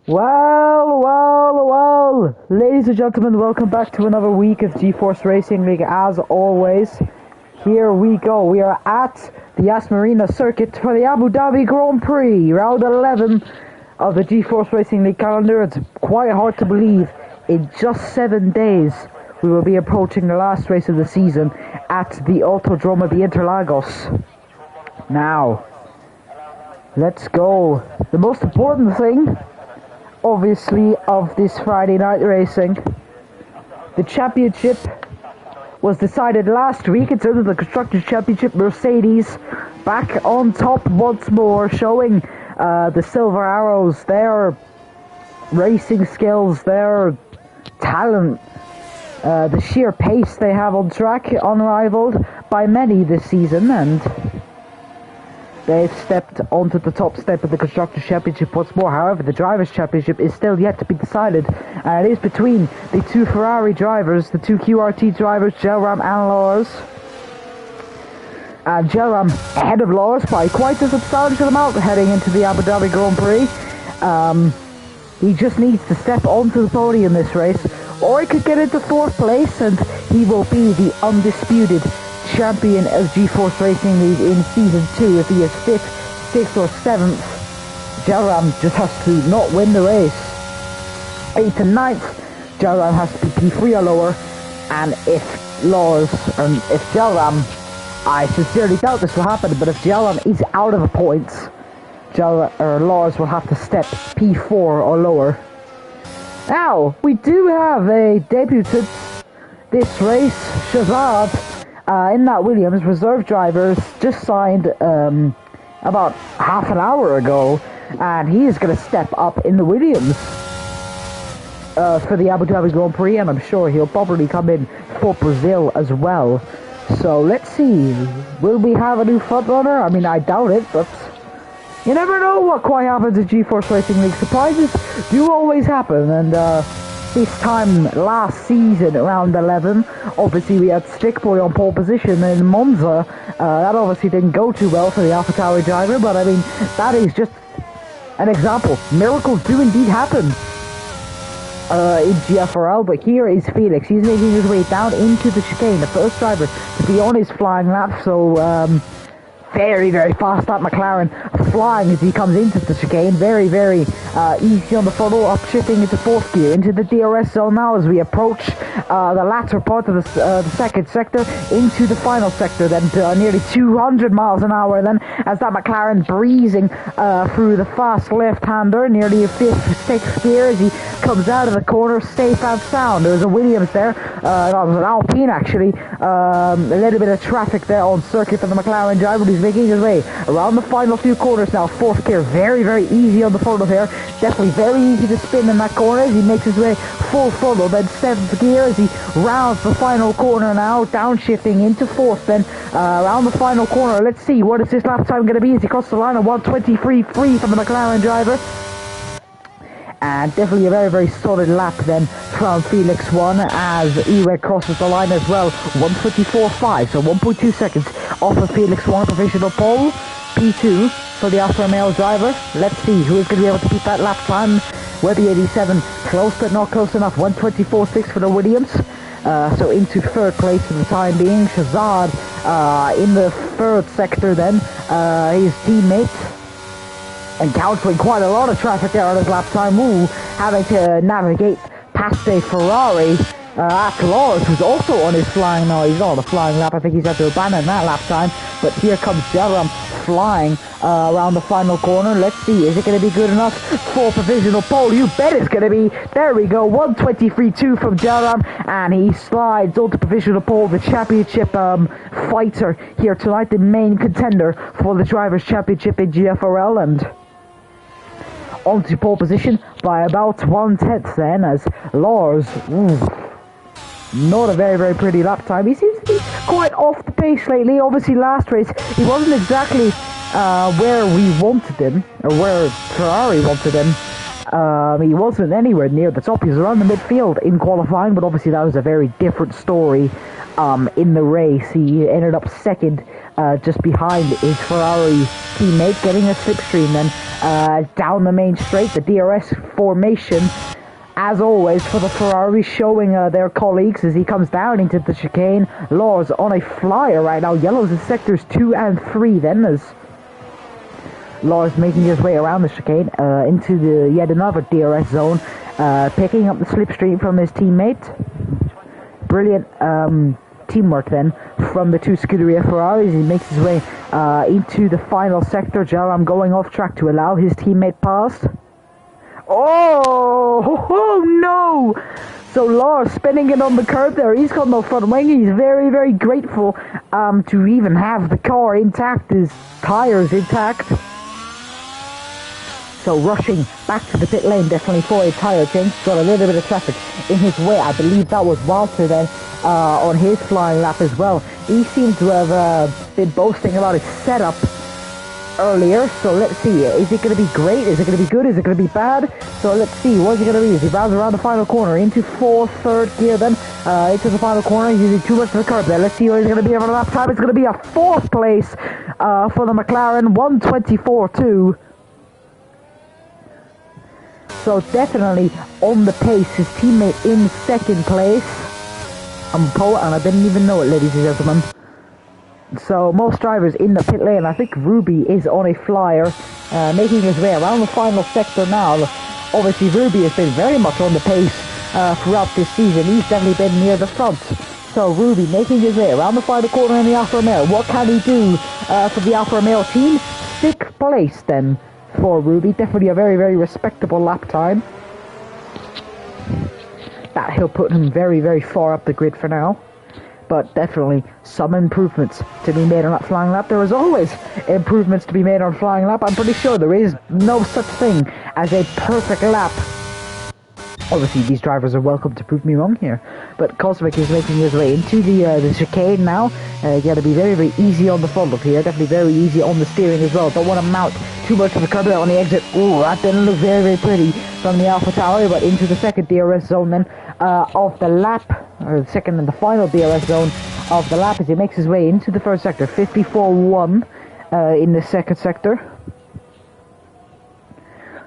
Well, ladies and gentlemen, welcome back to another week of GeForce Racing League. As always, here we go. We are at the Yas Marina circuit for the Abu Dhabi Grand Prix, round 11 of the GeForce Racing League calendar. It's quite hard to believe. In just 7 days, we will be approaching the last race of the season at the Autodromo de Interlagos. Now, let's go. The most important thing, obviously, of this Friday night racing, the championship was decided last week in terms of the Constructors' Championship. Mercedes back on top once more, showing the Silver Arrows their racing skills, their talent, the sheer pace they have on track, unrivaled by many this season, and they've stepped onto the top step of the Constructors' Championship once more. However, the Drivers' Championship is still yet to be decided, and it is between the two Ferrari drivers, the two QRT drivers, Gelram and Lars. And Gelram ahead of Lars by quite a substantial amount heading into the Abu Dhabi Grand Prix. He just needs to step onto the podium this race, or he could get into 4th place, and he will be the undisputed champion of GeForce Racing League in Season 2. If he is 5th, 6th or 7th, Gelram just has to not win the race. 8th and 9th, Gelram has to be P3 or lower, and if Gelram, I sincerely doubt this will happen, but if Gelram is out of the points, Lars will have to step P4 or lower. Now, we do have a debutant this race, Shazad, in that Williams. Reserve drivers just signed about half an hour ago, and he is going to step up in the Williams for the Abu Dhabi Grand Prix, and I'm sure he'll probably come in for Brazil as well. So let's see, will we have a new front runner? I mean, I doubt it, but you never know what quite happens at GeForce Racing League. Surprises do always happen, and this time last season, round 11, obviously we had Stickboy on pole position in Monza. That obviously didn't go too well for the AlphaTauri driver, but I mean, that is just an example. Miracles do indeed happen in GFRL, but here is Felix. He's making his way down into the chicane, the first driver to be on his flying lap, so very, very fast that McLaren, flying as he comes into the chicane. Very, very easy on the throttle, up shifting into 4th gear, into the DRS zone now as we approach the latter part of the 2nd sector, into the final sector, then nearly 200 miles an hour then, as that McLaren breezing through the fast left-hander, nearly a 5th, 6th gear as he comes out of the corner, safe and sound. There's a Williams there, no, it was an Alpine actually, a little bit of traffic there on circuit for the McLaren driver, but he's making his way around the final few corners now. 4th gear, very, very easy on the throttle here. Definitely very easy to spin in that corner as he makes his way full throttle. Then 7th gear as he rounds the final corner now, downshifting into 4th. Then around the final corner, let's see, what is his lap time going to be as he crosses the line of 1:23.3 from the McLaren driver. And definitely a very, very solid lap then from Felix 1 as Eweg crosses the line as well. 1:24.5, so 1.2 seconds off of Felix 1, provisional pole. P2 for the Alfa Romeo driver. Let's see who is going to be able to beat that lap time. Webby 87, close but not close enough. 1:24.6 for the Williams. So into 3rd place for the time being. Shazad in the 3rd sector then. His teammate encountering quite a lot of traffic there on his lap time. Having to navigate past a Ferrari at Lars, who's also on his flying. No, he's not on a flying lap. I think he's had to abandon that lap time. But here comes Gelram flying around the final corner. Let's see, is it going to be good enough for provisional pole? You bet it's going to be. There we go, 1:23.2 from Gelram, and he slides onto provisional pole, the championship fighter here tonight, the main contender for the Drivers' Championship in GFRL, and onto pole position by about 1/10 then, as Lars, not a very, very pretty lap time. He seems to be quite off the pace lately. Obviously last race he wasn't exactly where we wanted him, or where Ferrari wanted him. He wasn't anywhere near the top. He was around the midfield in qualifying, but obviously that was a very different story in the race. He ended up 2nd just behind his Ferrari teammate, getting a slipstream then down the main straight, the DRS formation. As always, for the Ferrari, showing their colleagues as he comes down into the chicane. Lars on a flyer right now. Yellow's in sectors 2 and 3 then, as Lars making his way around the chicane into the yet another DRS zone, picking up the slipstream from his teammate. Brilliant teamwork then from the two Scuderia Ferraris. He makes his way into the final sector. Jalam going off track to allow his teammate past. Oh no! So Lars spinning it on the curb there. He's got no front wing. He's very, very grateful to even have the car intact, his tires intact. So rushing back to the pit lane definitely for a tire change. Got a little bit of traffic in his way. I believe that was Walter then on his flying lap as well. He seems to have been boasting about his setup earlier, so let's see. Is it going to be great? Is it going to be good? Is it going to be bad? So let's see. What's it going to be? As he bounds around the final corner into third gear then into the final corner. He's using too much of the curb there. Let's see what he's going to be over the lap time. It's going to be a 4th place for the McLaren, 1:24.2. So definitely on the pace. His teammate in 2nd place. I'm Poe, and I didn't even know it, ladies and gentlemen. So most drivers in the pit lane. I think Ruby is on a flyer, making his way around the final sector now. Obviously Ruby has been very much on the pace throughout this season. He's definitely been near the front. So Ruby making his way around the final corner in the Alfa Romeo. What can he do for the Alfa Romeo team? 6th place then for Ruby. Definitely a very, very respectable lap time. That he'll put him very, very far up the grid for now. But definitely some improvements to be made on that flying lap. There is always improvements to be made on flying lap. I'm pretty sure there is no such thing as a perfect lap. Obviously, these drivers are welcome to prove me wrong here. But Kosmic is making his way into the chicane now. You got to be very, very easy on the front up here. Definitely very easy on the steering as well. Don't want to mount too much of the curb on the exit. Ooh, that didn't look very, very pretty from the Alpha Tower. But into the 2nd DRS zone then of the lap. Or the 2nd and the final DRS zone of the lap as he makes his way into the 1st sector. 54.1 in the 2nd sector.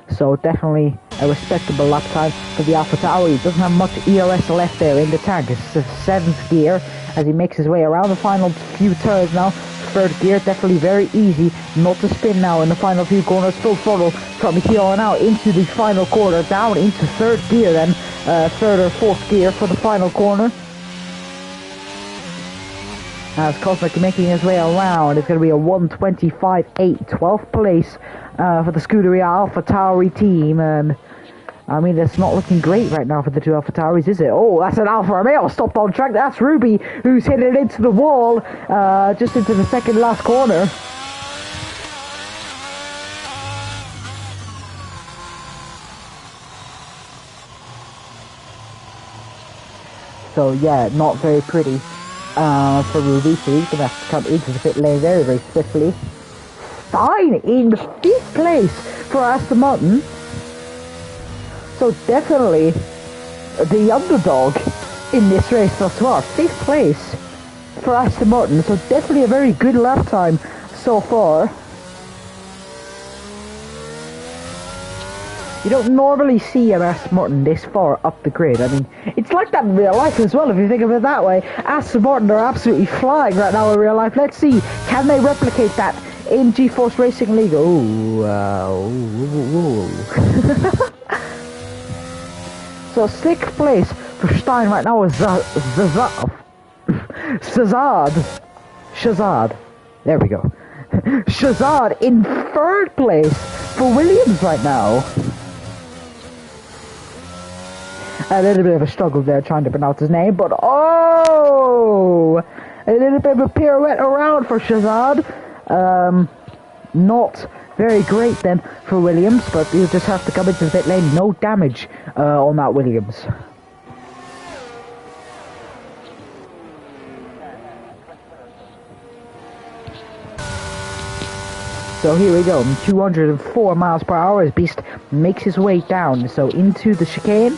So definitely a respectable lap time for the Alpha Tauri. He doesn't have much ERS left there in the tank. It's the 7th gear as he makes his way around the final few turns now. 3rd gear, definitely very easy not to spin now in the final few corners. Full throttle from here on out into the final corner, down into 3rd gear then. 3rd or 4th gear for the final corner. As Cosmic making his way around, it's going to be a 1:25.8, 12th place for the Scuderia Alpha Tauri team. And I mean, it's not looking great right now for the two Alpha Tauris, is it? Oh, that's an Alfa Romeo stopped on track. That's Ruby, who's hit it into the wall, just into the 2nd last corner. So yeah, not very pretty for Ruby, so he's going to have to come into the pit lane very, very swiftly. Fine, in 5th place for Aston Martin. So definitely the underdog in this race thus far. 5th place for Aston Martin, so definitely a very good lap time so far. You don't normally see an Aston Martin this far up the grid. I mean, it's like that in real life as well, if you think of it that way. Aston Martin are absolutely flying right now in real life. Let's see, can they replicate that in GeForce Racing League? So 6th place for Stein right now is Shazad. There we go. Shazad in 3rd place for Williams right now. A little bit of a struggle there trying to pronounce his name, but oh! A little bit of a pirouette around for Shazad. Not very great then for Williams, but he'll just have to come into the pit lane. No damage on that Williams. So here we go, 204 miles per hour as Beast makes his way down, so into the chicane.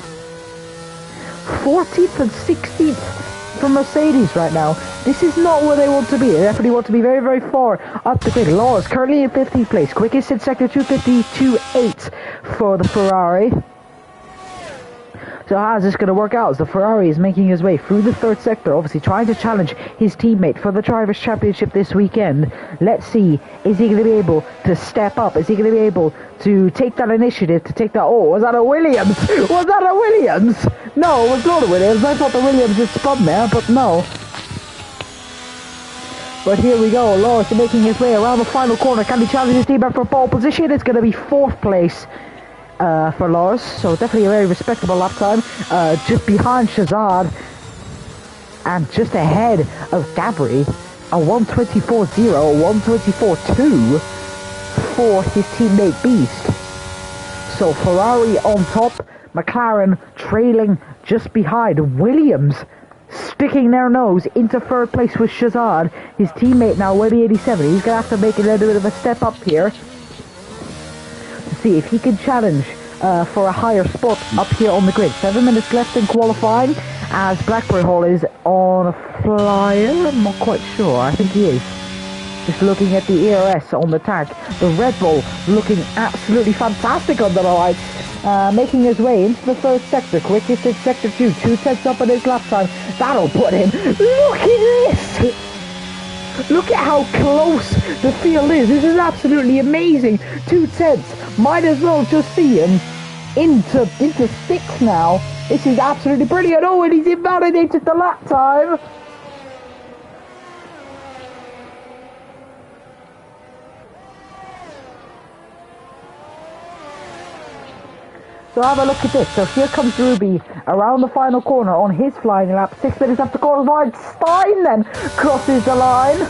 14th and 16th from Mercedes right now. This is not where they want to be. They definitely want to be very, very far up the grid. Lars currently in 15th place. Quickest in sector 252.8 for the Ferrari. So how is this going to work out as the Ferrari is making his way through the third sector, obviously trying to challenge his teammate for the Drivers' Championship this weekend. Let's see, is he going to be able to step up? Is he going to be able to take that initiative, to take that... Oh, was that a Williams? Was that a Williams? No, it was not a Williams. I thought the Williams had spun there, but no. But here we go, Lars making his way around the final corner. Can he challenge his teammate for pole position? It's going to be 4th place. For Lars, so definitely a very respectable lap time, just behind Shazad and just ahead of Gabri, a 1:24.0, 1:24.2 for his teammate Beast. So Ferrari on top, McLaren trailing just behind, Williams sticking their nose into 3rd place with Shazad, his teammate now WebB87. He's going to have to make a little bit of a step up here. See if he can challenge for a higher spot up here on the grid. 7 minutes left in qualifying as Blackberry Hall is on a flyer. I'm not quite sure. I think he is. Just looking at the ERS on the tag. The Red Bull looking absolutely fantastic on the lights. Making his way into the 3rd sector. Quickest in sector 2. 2/10 up on his lap time. That'll put him. Look at this! Look at how close the field is. This is absolutely amazing. 2/10. Might as well just see him into 6th now. This is absolutely brilliant. Oh, and he's invalidated the lap time. So have a look at this. So here comes Ruby around the final corner on his flying lap. 6 minutes after qualifying. Stein then crosses the line.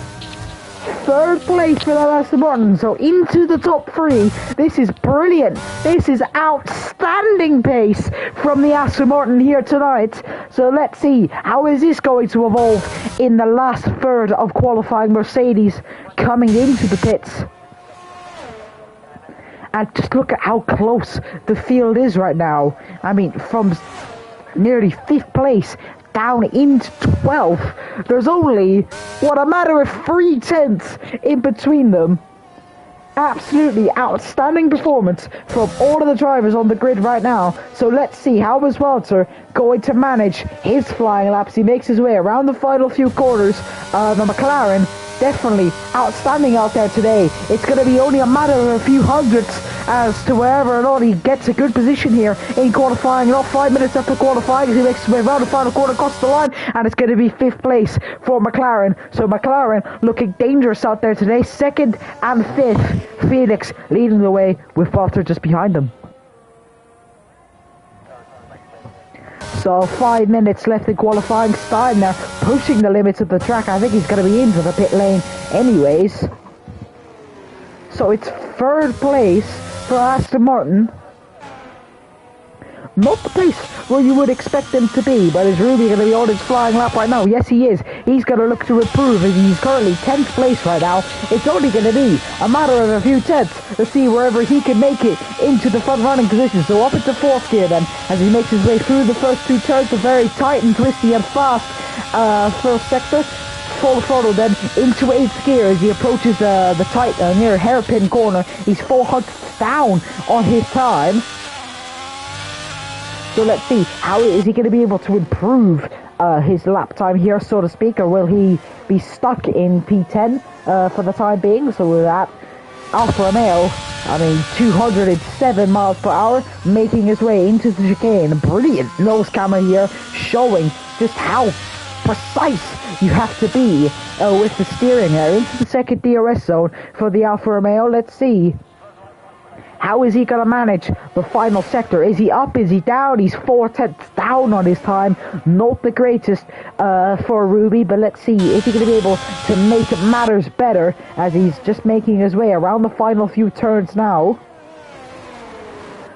3rd place for that Aston Martin, so into the top 3. This is brilliant. This is outstanding pace from the Aston Martin here tonight. So let's see, how is this going to evolve in the last third of qualifying? Mercedes coming into the pits. And just look at how close the field is right now. I mean, from nearly 5th place down into 12th. There's only, what, a matter of 3/10 in between them. Absolutely outstanding performance from all of the drivers on the grid right now. So let's see how is Walter going to manage his flying laps. He makes his way around the final few corners. The McLaren definitely outstanding out there today. It's going to be only a matter of a few hundredths as to wherever or not he gets a good position here in qualifying. Not 5 minutes after qualifying, he makes his way around the final corner, across the line, and it's going to be 5th place for McLaren. So McLaren looking dangerous out there today. 2nd and 5th, Felix leading the way with Walter just behind them. So 5 minutes left in qualifying. Stein there pushing the limits of the track. I think he's going to be into the pit lane anyways. So it's 3rd place for Aston Martin. Not the place where you would expect them to be, but is Ruby going to be on his flying lap right now? Yes, he is. He's going to look to improve. He's currently 10th place right now. It's only going to be a matter of a few tenths to see wherever he can make it into the front running position. So up into 4th gear then, as he makes his way through the first 2 turns, a very tight and twisty and fast first sector. Full throttle then into 8th gear as he approaches the tight near hairpin corner. He's 400 down on his time. So let's see, how is he going to be able to improve his lap time here, so to speak, or will he be stuck in P10 for the time being? So with that, Alfa Romeo, I mean, 207 miles per hour, making his way into the chicane. Brilliant nose camera here, showing just how precise you have to be with the steering there. Into the 2nd DRS zone for the Alfa Romeo. Let's see. How is he going to manage the final sector? Is he up? Is he down? He's 4/10 down on his time. Not the greatest for Ruby, but let's see. Is he going to be able to make matters better as he's just making his way around the final few turns now?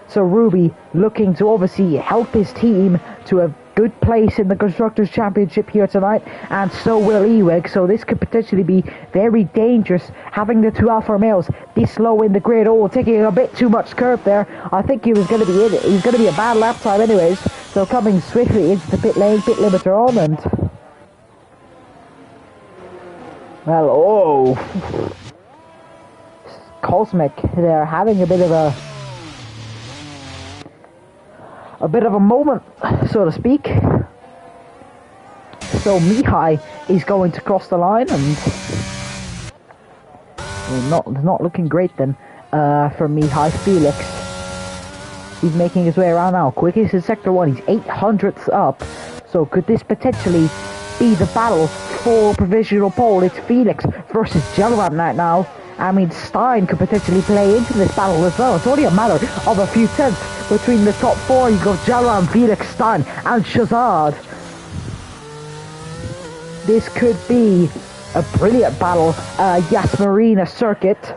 So Ruby looking to obviously help his team to a good place in the Constructors' Championship here tonight, and so will Eweg. So this could potentially be very dangerous, having the 2 Alfa Romeos this low in the grid. Oh, taking a bit too much curve there. I think he was going to be in it. He was going to be a bad lap time anyways. So coming swiftly into the pit lane, pit limiter on, and Well, oh, Cosmic, they're having a bit of a moment, so to speak. So Mihai is going to cross the line, and not looking great then for Mihai. Felix, he's making his way around now. Quickest in Sector 1, he's 800ths up. So could this potentially be the battle for provisional pole? It's Felix versus Jelram right now. I mean, Stein could potentially play into this battle as well. It's only a matter of a few tenths between the top four. You got Jelram, Felix, Stein, and Shazad. This could be a brilliant battle. Yasmarina circuit.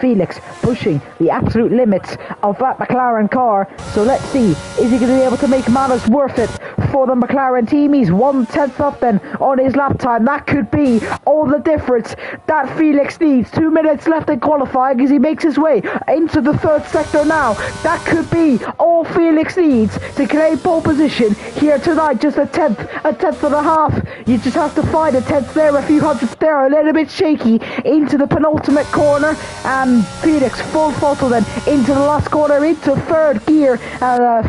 Felix pushing the absolute limits of that McLaren car. So let's see, is he going to be able to make matters worth it for the McLaren team? He's 1/10 up then on his lap time. That could be all the difference that Felix needs. 2 minutes left in qualifying as he makes his way into the third sector now. That could be all Felix needs to claim pole position here tonight. Just a tenth and a half. You just have to find a tenth there, a few hundredths there, a little bit shaky into the penultimate corner. And Felix full throttle then into the last corner, into third gear,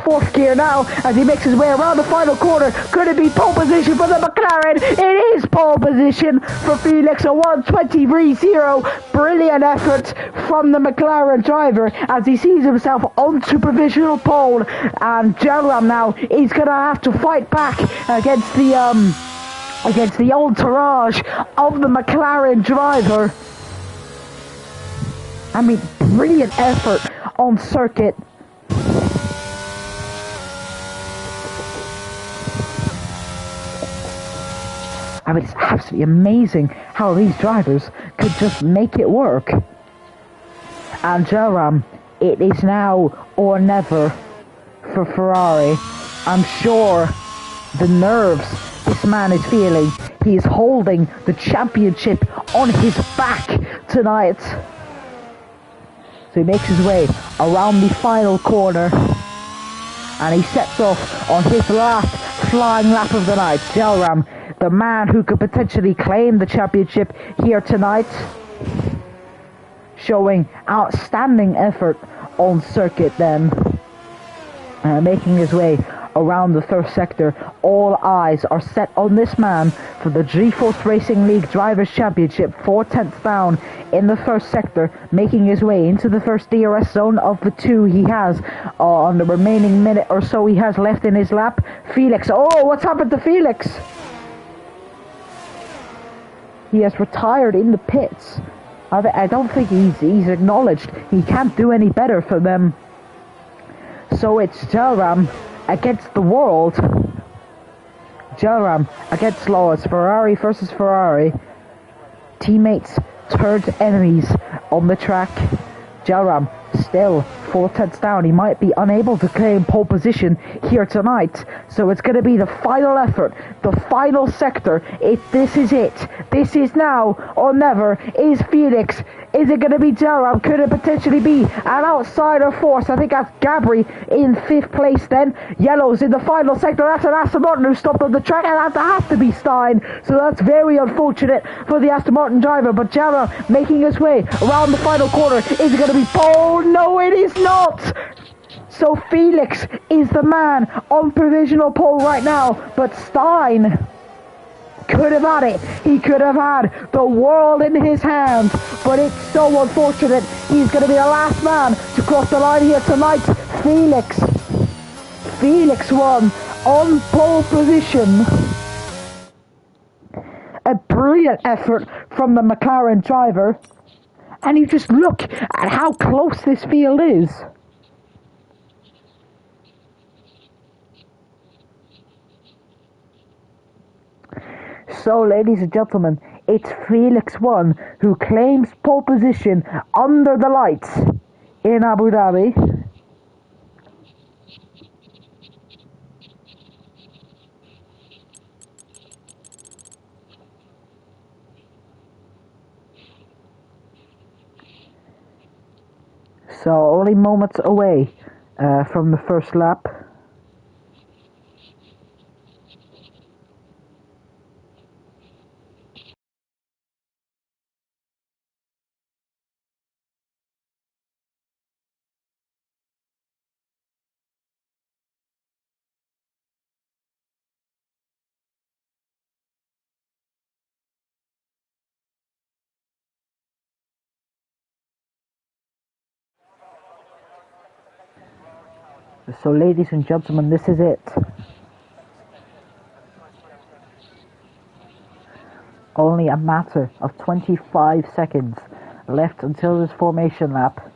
fourth gear now as he makes his way around the final corner. Could it be pole position for the McLaren? It is pole position for Felix, a 1:23.0. Brilliant effort from the McLaren driver as he sees himself onto provisional pole. And Jelram now is going to have to fight back against the entourage of the McLaren driver. I mean, brilliant effort on circuit. I mean, it's absolutely amazing how these drivers could just make it work. And Jelram, it is now or never for Ferrari. I'm sure the nerves this man is feeling. He is holding the championship on his back tonight. So he makes his way around the final corner and he sets off on his last flying lap of the night. Jelram, the man who could potentially claim the championship here tonight, showing outstanding effort on circuit then, making his way around the third sector. All eyes are set on this man for the G-Force Racing League Drivers' Championship. 4/10 down in the first sector, making his way into the first DRS zone of the two he has on the remaining minute or so he has left in his lap. Felix, oh, what's happened to Felix? He has retired in the pits. I don't think he's acknowledged he can't do any better for them. So it's Jelram against the world. Jelram against Laws. Ferrari versus Ferrari. Teammates turned enemies on the track. Jelram still 4/10 down. He might be unable to claim pole position here tonight. So it's going to be the final effort, the final sector. This is it. This is now or never. Is Felix? Is it going to be Jelram? Could it potentially be an outsider force? I think that's Gabri in 5th place then. Yellows in the final sector. That's an Aston Martin who stopped on the track, and that has to be Stein. So that's very unfortunate for the Aston Martin driver. But Jelram making his way around the final corner. Is it going to be pole? No, it is not. So Felix is the man on provisional pole right now. But Stein could have had it. He could have had the world in his hands, but it's so unfortunate. He's going to be the last man to cross the line here tonight. Felix won on pole position. A brilliant effort from the McLaren driver, and you just look at how close this field is. So, ladies and gentlemen, it's Felix 1 who claims pole position under the lights in Abu Dhabi. So, only moments away from the first lap. So ladies and gentlemen, this is it. Only a matter of 25 seconds left until this formation lap.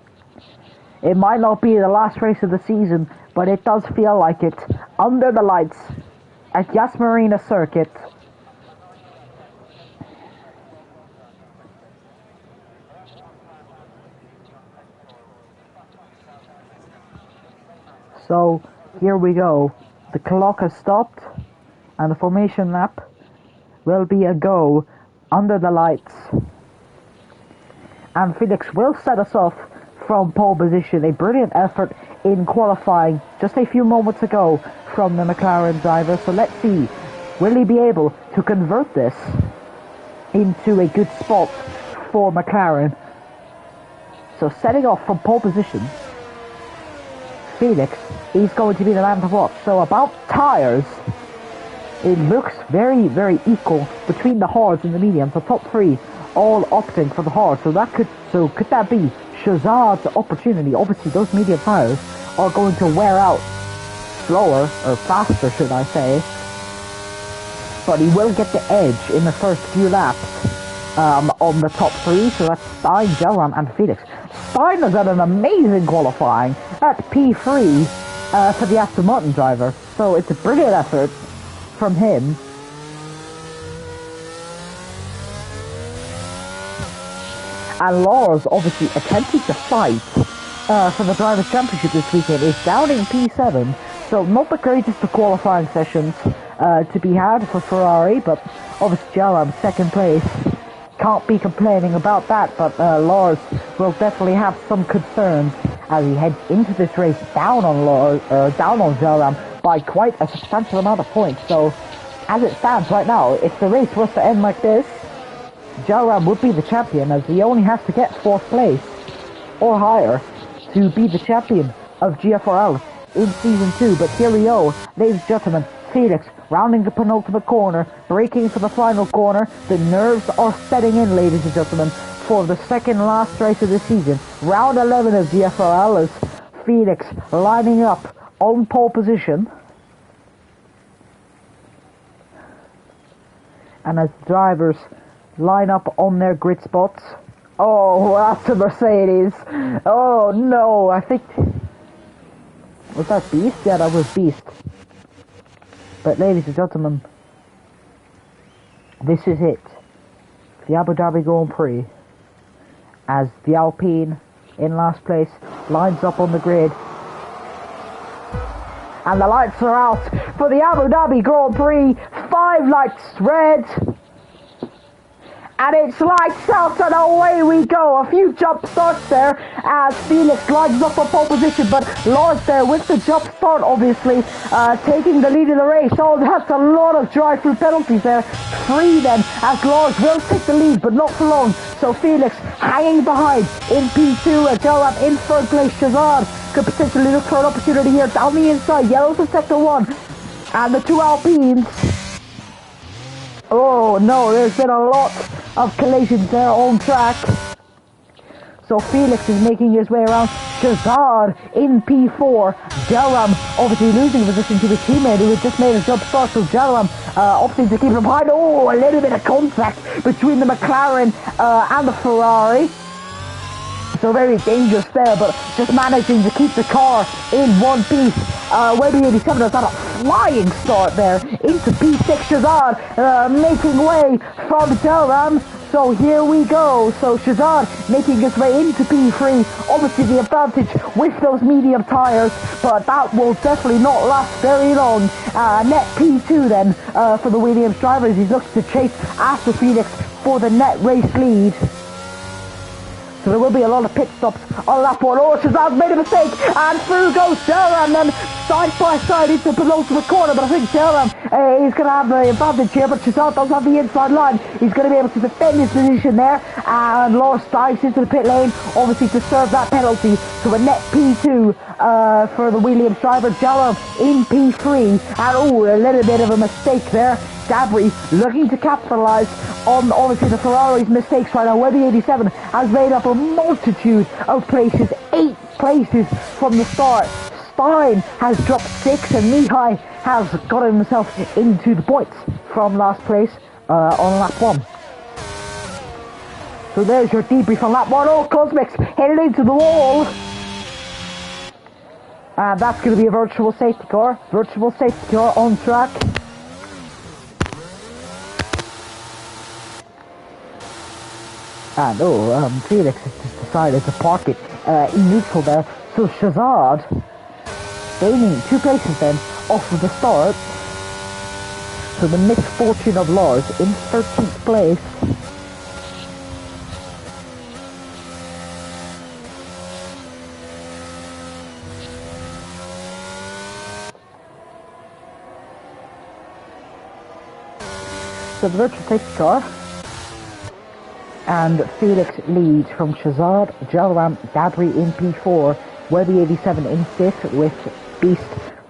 It might not be the last race of the season, but it does feel like it. Under the lights at Yas Marina Circuit. So here we go. The clock has stopped and the formation lap will be a go under the lights. And Felix will set us off from pole position. A brilliant effort in qualifying just a few moments ago from the McLaren driver. So let's see, will he be able to convert this into a good spot for McLaren? So setting off from pole position, Felix is going to be the man to watch. So about tyres, it looks very, very equal between the hards and the mediums. The top three all opting for the hards. So could that be Shazad's opportunity? Obviously, those medium tyres are going to wear out slower, or faster, should I say. But he will get the edge in the first few laps on the top three. So that's Stein, Gelram, and Felix. Stein has done an amazing qualifying at P3 for the Aston Martin driver. So it's a brilliant effort from him. And Lars, obviously attempting to fight for the Drivers' Championship this weekend, is down in P7. So not the greatest of qualifying sessions to be had for Ferrari, but obviously Gelram second place. Can't be complaining about that, but Lars will definitely have some concerns as he heads into this race down on Gelram by quite a substantial amount of points. So as it stands right now, if the race was to end like this, Gelram would be the champion, as he only has to get 4th place or higher to be the champion of GFRL in Season 2. But here we go, ladies and gentlemen, Felix rounding the penultimate corner, braking for the final corner. The nerves are setting in, ladies and gentlemen, for the second last race of the season. Round 11 of GFRL as Felix lining up on pole position. And as drivers line up on their grid spots. Oh, that's a Mercedes. Oh no, I think... Was that Beast? Yeah, that was Beast. But ladies and gentlemen, this is it. The Abu Dhabi Grand Prix. As the Alpine in last place lines up on the grid. And the lights are out for the Abu Dhabi Grand Prix. 5 lights red. And it's lights out and away we go. A few jump starts there as Felix lines up on pole position, but Lars there with the jump start, obviously taking the lead in the race. Oh, that's a lot of drive-through penalties there. 3 then, as Lars will take the lead, but not for long. So Felix hanging behind in P2 and Gelram in 3rd place. Shazad could potentially look for an opportunity here down the inside. Yellows in sector 1. And the 2 Alpines. Oh no, there's been a lot of collisions there on track. So Felix is making his way around. Shazad in P4. Gelram obviously losing position to his teammate who had just made a jump start. So Gelram opting to keep him behind. Oh, a little bit of contact between the McLaren and the Ferrari. So very dangerous there, but just managing to keep the car in one piece. WB87 has done a flying start there into P6. Shazad making way from Gelram. So here we go. So Shazad making his way into P3. Obviously the advantage with those medium tyres, but that will definitely not last very long. Net P2 then for the Williams drivers. He's looking to chase after Felix for the net race lead. So there will be a lot of pit stops on that one. Oh, Shazad made a mistake, and through goes Gelram, then side by side into the penultimate corner, but I think Gelram is going to have the advantage here, but Shazad does have the inside line. He's going to be able to defend his position there, and Lars dives into the pit lane, obviously to serve that penalty. So a net P2 for the Williams driver. Gelram in P3, and oh, a little bit of a mistake there. Gabri looking to capitalise on obviously the Ferrari's mistakes right now. WB87 has made up a multitude of places, 8 places from the start. Stein has dropped 6 and Mihai has got himself into the points from last place on lap 1. So there's your debrief on lap 1. Oh, Cosmics headed into the wall. And that's going to be a virtual safety car. Virtual safety car on track. And Felix has just decided to park it in neutral there. So Shazad gaining 2 places then off of the start. So the misfortune of Lars in 13th place. So the virtual safety car. And Felix leads from Shazad, Jalram, Dabri in P4, Webby 87 in 5th with Beast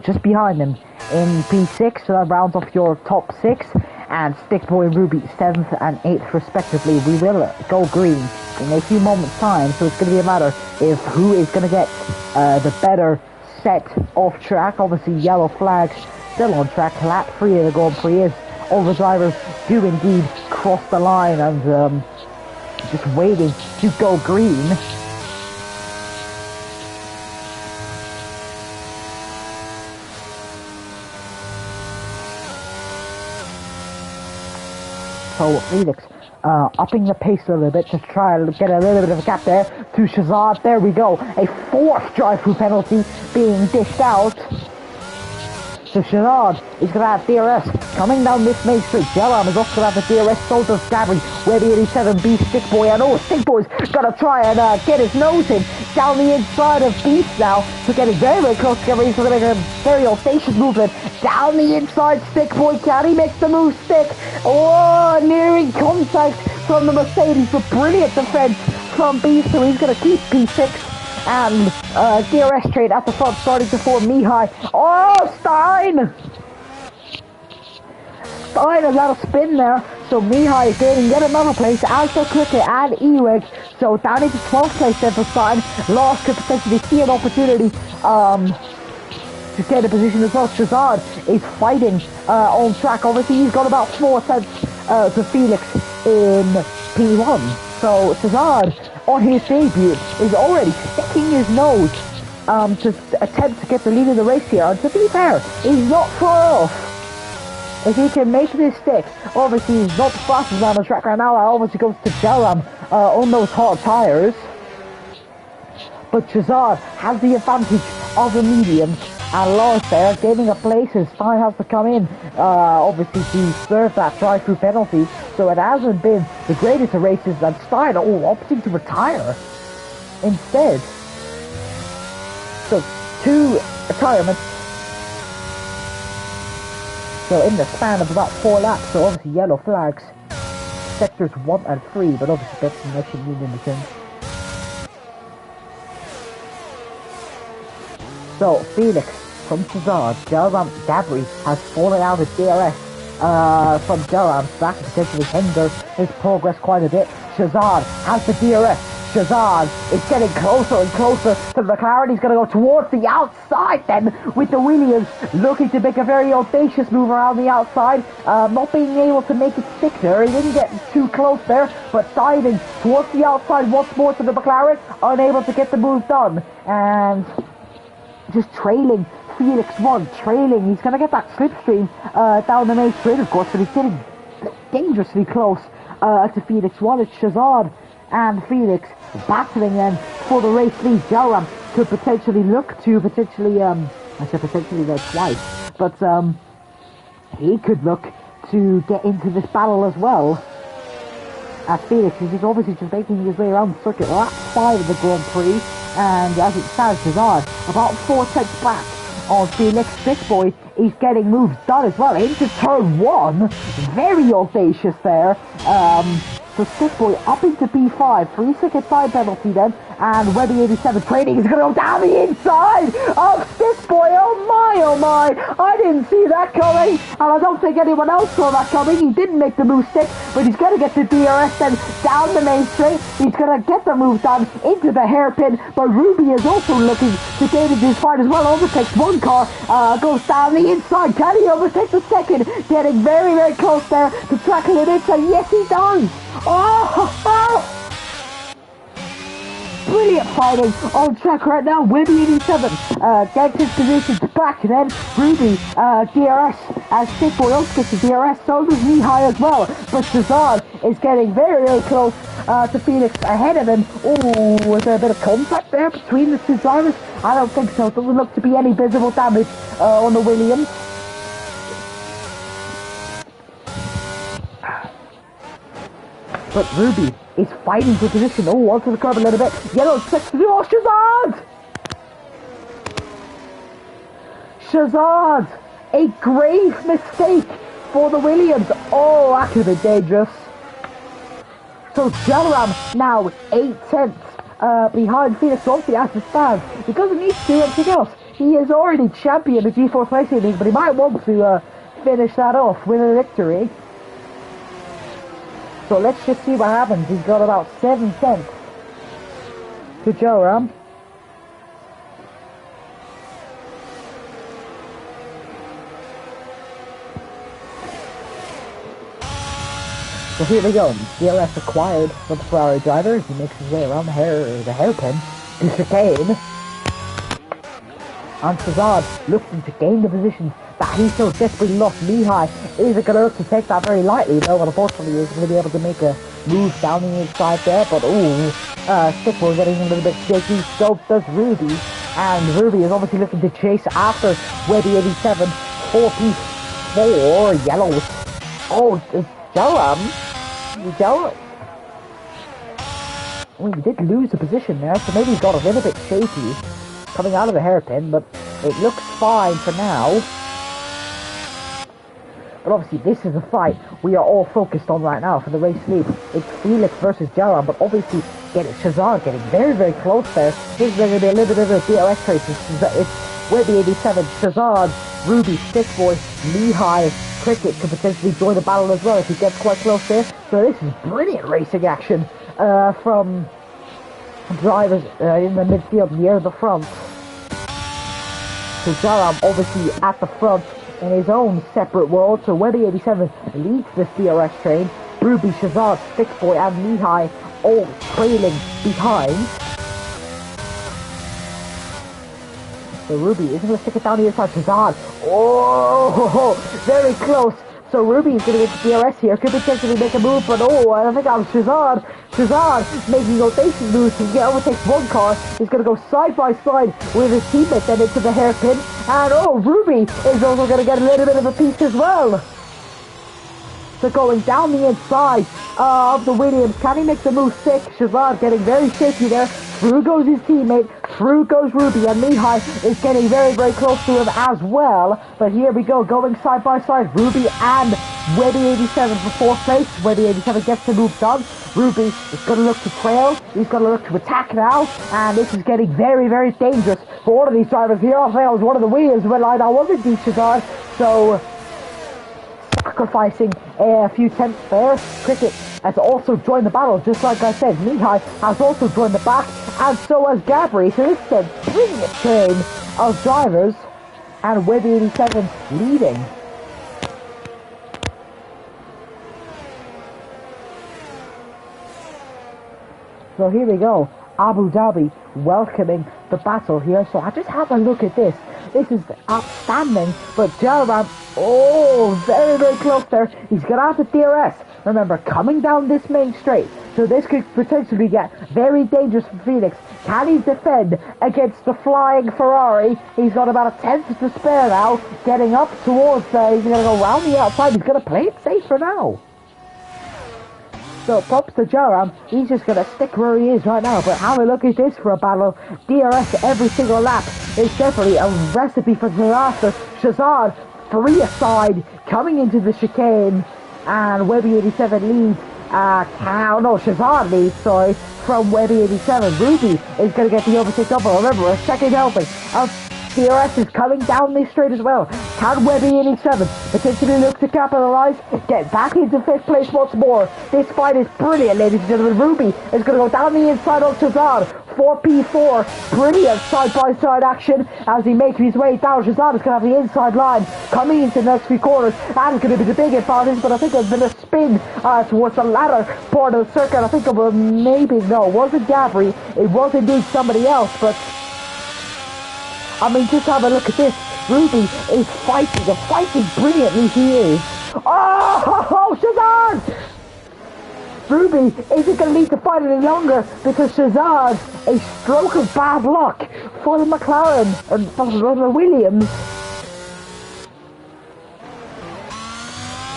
just behind him in P6, so that rounds off your top 6, and Stickboy and Ruby 7th and 8th respectively. We will go green in a few moments time, so it's going to be a matter of who is going to get the better set off track. Obviously yellow flags still on track. Lap 3 of the Grand Prix is all the drivers do indeed cross the line and just waiting to go green. So Felix upping the pace a little bit to try and get a little bit of a gap there to Shazad. There we go. A 4th drive-through penalty being dished out. So Shazad is going to have DRS coming down this main street. Jalam is also going to have the DRS. So does Gabri. Webby 87 beats Stickboy. And Stickboy's going to try and get his nose in down the inside of Beast now. So getting very, very close to Gabri. So going to make a very audacious movement down the inside. Stickboy, can he make the move stick? Oh, nearing contact from the Mercedes. But brilliant defense from Beast. So he's going to keep P6. And DRS straight at the front, starting to form Mihai. Oh, Stein! Stein has had a spin there, so Mihai is gaining yet another place, as so Cricket and Ewig. So down into 12th place then for Stein. Lars could potentially see an opportunity to get a position as well. Shazad is fighting on track. Obviously, he's got about 4 cents to Felix in P1. So Shazad, on his debut, is already sticking his nose to attempt to get the lead of the race here. And to be fair, he's not far off. If he can make this stick, obviously he's not the fastest on the track right now. That obviously goes to Jalam on those hard tyres. But Shazad has the advantage of the mediums. And Lars there gaining a place as Stein has to come in, obviously to serve that drive-through penalty. So it hasn't been the greatest of races, and Stein opting to retire instead. So 2 retirements. So in the span of about 4 laps, so obviously yellow flags. Sectors 1 and 3, but obviously that's the next union the thing. So, Felix from Shazad, Jalram Gabri has fallen out of DRS from Jalram, so that could potentially hinder his progress quite a bit. Shazad has the DRS. Shazad is getting closer and closer to the McLaren. He's going to go towards the outside then with the Williams, looking to make a very audacious move around the outside. Not being able to make it stick there. He didn't get too close there, but diving towards the outside once more to the McLaren, unable to get the move done. And just trailing Felix 1, trailing. He's going to get that slipstream down the main straight, of course, but he's getting dangerously close to Felix 1. It's Shazad and Felix battling then for the race lead. Jalram could potentially look to I said potentially there twice, but he could look to get into this battle as well. As Felix is obviously just making his way around the circuit. Lap 5 of the Grand Prix. And as it stands, Shazad about 4 tenths back on Felix. Stickboy is getting moves done as well into turn 1. Very audacious there. So Stickboy up into P5. 3-second time penalty then. And Webby 87 training is going to go down the inside of Stickboy. Oh oh my, I didn't see that coming, and I don't think anyone else saw that coming. He didn't make the move stick, but he's going to get the DRS then down the main straight. He's going to get the move done into the hairpin, but Ruby is also looking to get into his fight as well. Overtakes one car, goes down the inside. Can he overtake the second? Getting very, very close there to tackle it inside. Yes, he does. Oh! Brilliant fighting on track right now. Webby 87 gets his positions back, and then Ruby DRS as Stickboy also gets the DRS. So does Mihai as well, but Shazad is getting very, very close to Phoenix ahead of him. Oh, is there a bit of contact there between the two drivers? I don't think so. It doesn't look to be any visible damage on the Williams. But Ruby is fighting for position. Oh, onto the curb a little bit. Yellow six to do. Oh, Shazad! Shazad! A grave mistake for the Williams. Oh, that could have been dangerous. So Jalaram now 8/10 behind Phoenix. Obviously as it stands, he doesn't need to do anything else. He is already champion of the G4 Racing League, but he might want to finish that off with a victory. So let's just see what happens. He's got about 7/10 to Jalaram. So here we go. DRS acquired from the Ferrari driver. He makes his way around the hairpin to chicane. And Shazad looking to gain the positions that he so desperately lost. Mihai isn't going to look to take that very lightly, though, unfortunately he's going to be able to make a move down the inside there, but Stickball getting a little bit shaky, so does Ruby, and Ruby is obviously looking to chase after Webby 87, 4P4, yellows. Oh, Jalaram, well, he did lose the position there, so maybe he got a little bit shaky coming out of the hairpin, but it looks fine for now. But obviously this is a fight we are all focused on right now for the race lead. It's Felix versus Jalaram, but obviously Shazad getting very, very close there. This is going to be a little bit of a DRS race. It's Webby 87, Shazad, Ruby, Stickboy, Mihai, Cricket could potentially join the battle as well if he gets quite close there. So this is brilliant racing action from drivers in the midfield near the front. So Jalaram obviously at the front in his own separate world. So Webby 87 leads this DRS train. Ruby, Shazad, Stickboy and Mihai all trailing behind. So Ruby isn't going to stick it down the inside. Shazad, oh, very close. So Ruby is going to get the DRS here. Could potentially make a move, but I think I'm Shazad. Shazad making rotation moves to get overtakes one car. He's going to go side by side with his teammate then into the hairpin. And Ruby is also going to get a little bit of a piece as well. So going down the inside of the Williams. Can he make the move stick? Shazad getting very shaky there. Through goes his teammate. Through goes Ruby. And Mihai is getting very, very close to him as well. But here we go. Going side by side. Ruby and Webby 87 for fourth place. Webby 87 gets the move done. Ruby is going to look to trail. He's going to look to attack now. And this is getting very, very dangerous for one of these drivers here. I think it was one of the Williams when I wasn't the Shazad. So sacrificing a few tenths there. Cricket has also joined the battle, just like I said. Mihai has also joined the back, and so has Gabri. So this is a brilliant train of drivers, and Webby 87 leading. So here we go. Abu Dhabi welcoming the battle here. So I just have a look at this. This is outstanding. But Jalaram, very, very close there. He's going to have the DRS. Remember, coming down this main straight. So this could potentially get very dangerous for Phoenix. Can he defend against the flying Ferrari? He's got about a tenth to spare now. Getting up towards he's going to go round the outside. He's going to play it safe for now. So props to Jalaram, he's just going to stick where he is right now. But have a look at this for a battle. DRS every single lap is definitely a recipe for disaster. Shazad, free aside, coming into the chicane. And Webby 87 leads. Shazad leads, from Webby 87. Ruby is going to get the overtake double. Remember, a second helping of DRS is coming down this straight as well. Can Webby 87 potentially look to capitalize? Get back into 5th place once more. This fight is brilliant, ladies and gentlemen. Ruby is going to go down the inside of Shazad. 4P4, brilliant side-by-side action as he makes his way down. Shazad is going to have the inside line coming into the next few corners. That is going to be the big advantage, but I think there's been a spin towards the latter part of the circuit. I think it was it wasn't Gabri, it was indeed somebody else, but I mean, just have a look at this. Ruby is fighting, and fighting brilliantly he is. Oh, Shazad! Ruby isn't going to need to fight any longer because Shazad, a stroke of bad luck for the McLaren and for the Williams.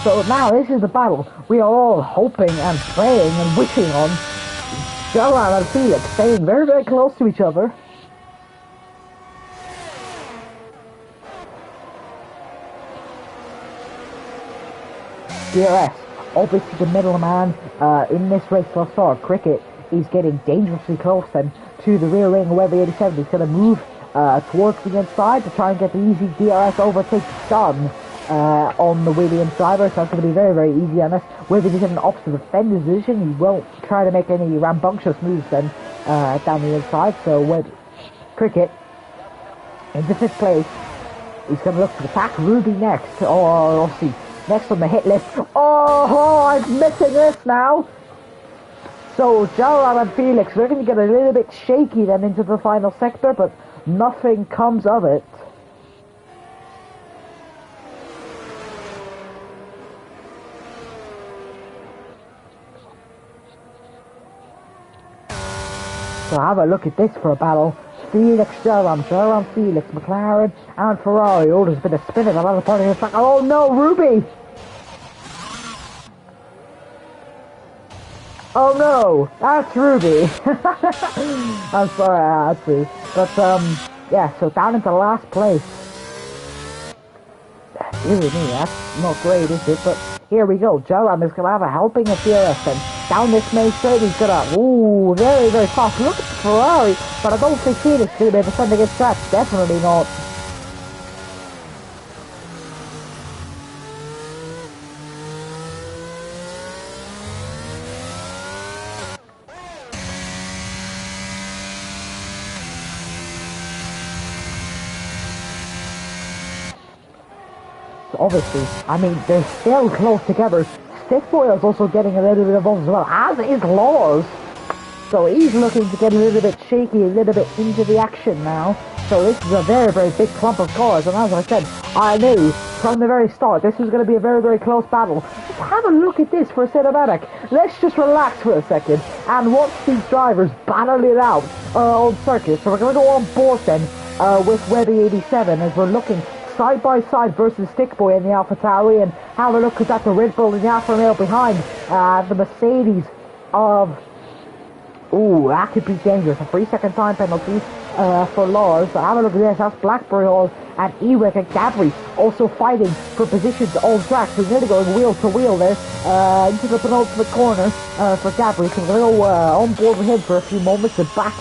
So now this is the battle we are all hoping and praying and wishing on. Joran and Felix staying very, very close to each other. DRS, obviously the middleman in this race thus far. Cricket is getting dangerously close then to the rear wing. Webby 87 is going to move towards the inside to try and get the easy DRS overtake done on the Williams driver. So that's going to be very, very easy. Unless Webby is in an opposite defender's position, he won't try to make any rambunctious moves then down the inside. So Cricket into 5th place. He's going to look to attack Ruby next, or obviously next on the hit list. Oh, I'm missing this now. So Joran and Felix, they're going to get a little bit shaky then into the final sector, but nothing comes of it. So have a look at this for a battle. Felix, Joran, Felix, McLaren, and Ferrari. Oh, there's been a spin at another part of the track. Oh no, Ruby! Oh no, that's Ruby. I'm sorry, I had to. But, yeah, so down into last place. Dear me, that's not great, is it? But here we go. Joran is going to have a helping of DRS, and down this main straight he's going to, ooh, very, very fast. Look at the Ferrari, but I don't think Felix is going to be able to send against track. Definitely not. Obviously, I mean, they're still close together. Stickboy is also getting a little bit involved as well, as is Laws. So he's looking to get a little bit shaky, a little bit into the action now. So this is a very, very big clump of cars, and as I said, I knew from the very start this was going to be a very, very close battle. Just have a look at this for a cinematic. Let's just relax for a second and watch these drivers battle it out on circuit. So we're going to go on board then with Webby 87 as we're looking side by side versus Stickboy in the AlphaTauri, and have a look at that, the Red Bull and the Alfa Romeo behind the Mercedes of... Ooh, that could be dangerous. A 3-second time penalty for Lars. So have a look at this. That's Blackberry Hall and Ewek and Gabri also fighting for positions on track. So nearly going wheel to wheel there into the penultimate corner for Gabri. So we're going to go on board with him for a few moments and back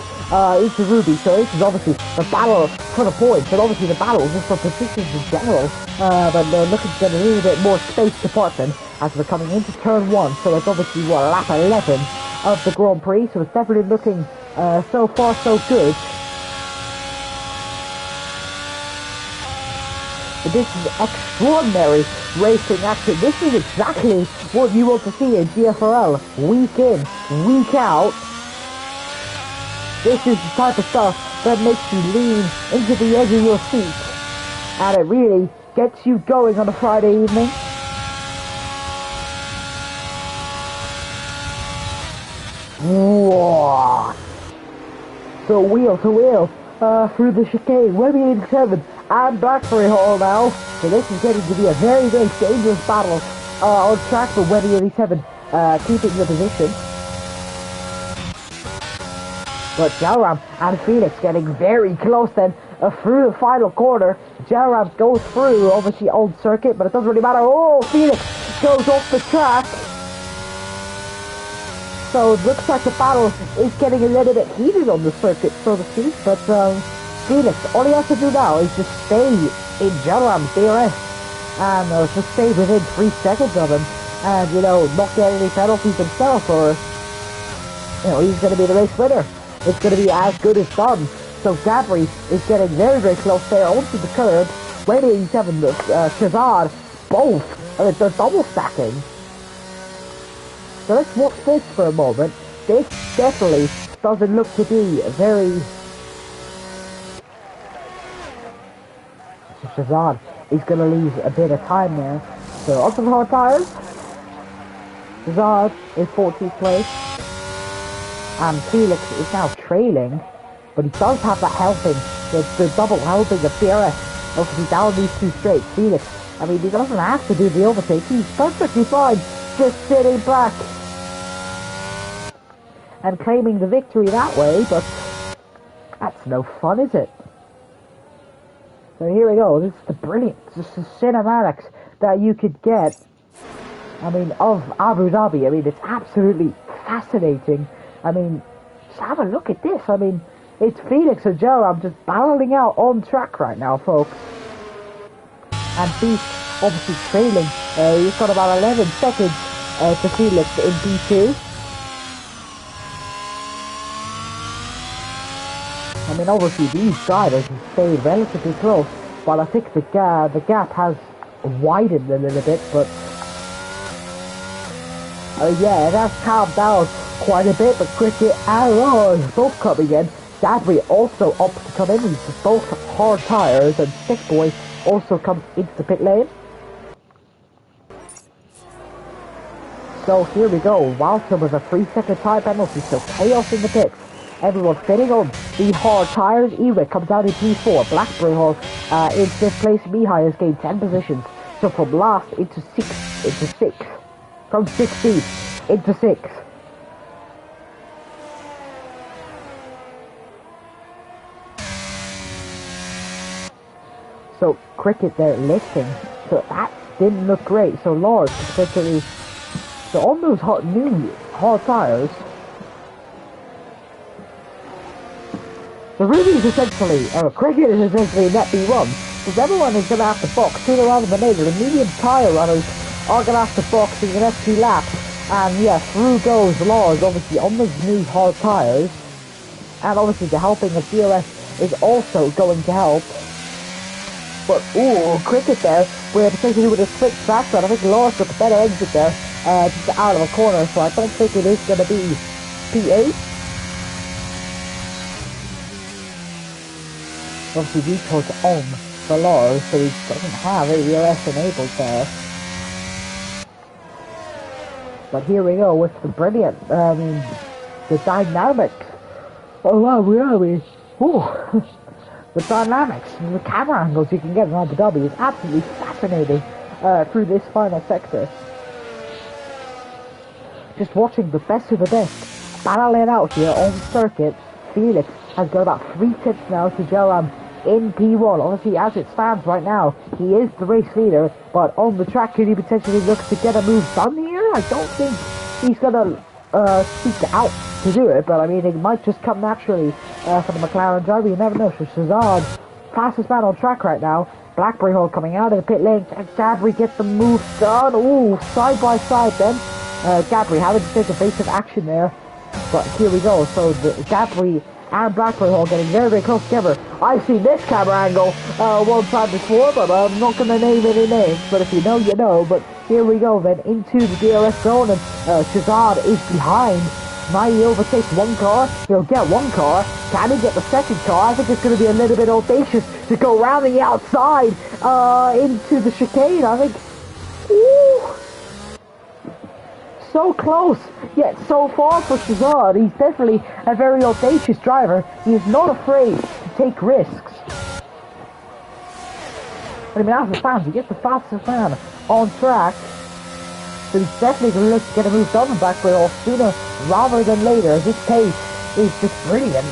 into Ruby. So this is obviously the battle for the points, but obviously the battle is just for positions in general. But they're looking to get a little bit more space to part them as we're coming into turn 1. So it's obviously lap 11 of the Grand Prix. So it's definitely looking so far so good. But this is extraordinary racing action. This is exactly what you want to see in GFRL, week in, week out. This is the type of stuff that makes you lean into the edge of your seat, and it really gets you going on a Friday evening. Whoa. So wheel to wheel through the chicane, Webby 87 and Blackberry Hall now. So this is getting to be a very, very dangerous battle on track for Webby 87 keeping the position. But Jalram and Felix getting very close then through the final corner. Jalram goes through, obviously old circuit, but it doesn't really matter. Oh, Felix goes off the track. So it looks like the battle is getting a little bit heated on the circuit, so to speak. But Felix, all he has to do now is just stay in Jalam's DRS and just stay within 3 seconds of him and, you know, not get any penalties himself, or, you know, he's going to be the race winner. It's going to be as good as done. So Gabri is getting very, very close there onto the curb. Wait 87, Shazad, both, they're double stacking. So let's watch this for a moment. This definitely doesn't look to be very... So Shazad is going to lose a bit of time there. So onto the hard tires. Shazad is 14th place. And Felix is now trailing. But he does have that helping, the double helping of DRS. Obviously down these 2 straight. Felix, I mean, he doesn't have to do the overtake. He's perfectly fine just sitting back and claiming the victory that way, but that's no fun, is it? So here we go. This is the brilliant, just the cinematics that you could get, I mean, of Abu Dhabi. I mean, it's absolutely fascinating. I mean, just have a look at this. I mean, it's Felix and Jalam just battling out on track right now, folks. And Beast obviously trailing. He's got about 11 seconds to Felix in P2. I mean, obviously these drivers have stayed relatively close, but I think the gap has widened a little bit, but yeah, it has calmed down quite a bit. But Cricket and Lars both coming in. Dadbury also up to come in. He's both hard tires, and Stick Boy also comes into the pit lane. So here we go. Walter with a 3-second time penalty, so chaos in the pits. Everyone fitting on the hard tires. Ewick comes out in P4. Blackberry Hall in 5th place. Mihai has gained 10 positions. So from last into 6. From 16th into 6. So Cricket there lifting. So that didn't look great. So Lars potentially. So on those new hard tires. The Ruby is essentially, Cricket is essentially net B1, because everyone is going to have to box sooner rather than later. The medium tyre runners are going to have to box in the next 2 laps, and yeah, through goes Lars, obviously on those new hard tyres, and obviously the helping of DRS is also going to help. But ooh, Cricket there, potentially with a switch background. I think Lars got the better exit there, just out of a corner, so I don't think it is going to be P8. Obviously vetoes on for Lars, so he doesn't have ADRS enabled there. But here we go with the brilliant, the dynamics. Oh wow, where are we? Ooh. The dynamics and the camera angles you can get in Abu Dhabi is absolutely fascinating through this final sector. Just watching the best of the best battling out here on circuit. Felix has got about 3 tips now to Jalam in P1. Obviously, as it stands right now, he is the race leader, but on the track, could he potentially look to get a move done here? I don't think he's going to seek out to do it, but I mean, it might just come naturally for the McLaren driver. You never know. So Shazad, fastest man on track right now. Blackberry Hall coming out of the pit lane. Gabri gets the move done. Ooh, side by side then. Gabri having to take evasive action there. But here we go. So the Gabri and Blackberry Hall getting very, very close together. I've seen this camera angle one time before, but I'm not going to name any names. But if you know, you know. But here we go then into the DRS zone, and Shazad is behind. Might he overtakes one car? He'll get one car. Can he get the second car? I think it's going to be a little bit audacious to go around the outside into the chicane. I think. Ooh. So close, yet so far for Shazad. He's definitely a very audacious driver. He is not afraid to take risks. But I mean, as it stands, he gets the fastest man on track. So he's definitely going to look to get a move done on Blackberry Hall sooner rather than later. This pace is just brilliant.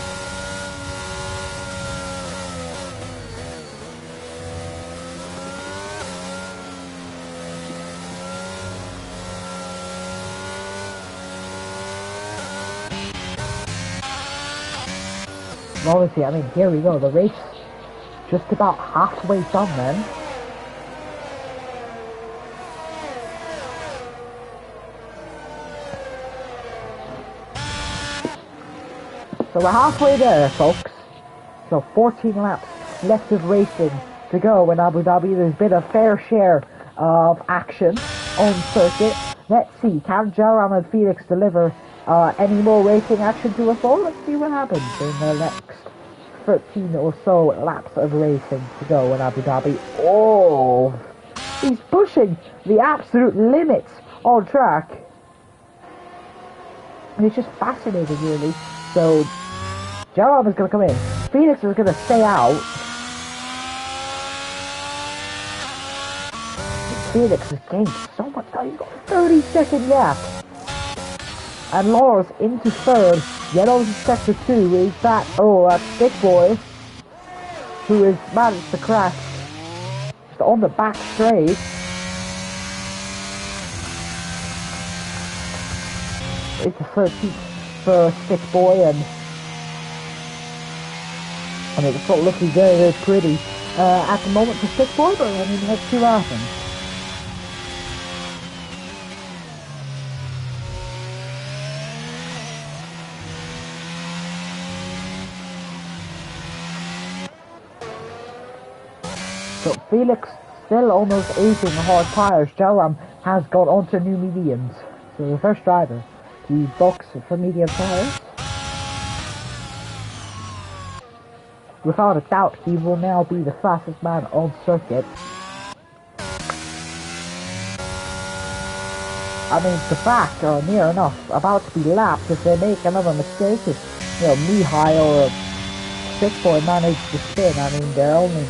Obviously, I mean, here we go. The race just about halfway done then. So we're halfway there, folks. So 14 laps left of racing to go in Abu Dhabi. There's been a fair share of action on circuit. Let's see, can Jaram and Felix deliver any more racing action to us all? Let's see what happens in the next 13 or so laps of racing to go in Abu Dhabi. Oh, he's pushing the absolute limits on track. And it's just fascinating, really. So, Jaram is going to come in. Felix is going to stay out. Felix has gained so much time. He's got a 30-second gap. And Laura's into third. Yellow's in sector 2. Is that... Oh, that's Big Boy. Who has managed to crash just on the back straight. It's the 13th for Stick Boy, and I mean, it's not looking very, very pretty at the moment for Stick Boy, but I mean, let's see what happens. So Felix still almost aging hard tires. Jaram has got onto new mediums. So the first driver to box for medium tires. Without a doubt, he will now be the fastest man on circuit. I mean, the back are near enough about to be lapped if they make another mistake. If, you know, Mihai or Stick Boy manage to spin, I mean, they're only,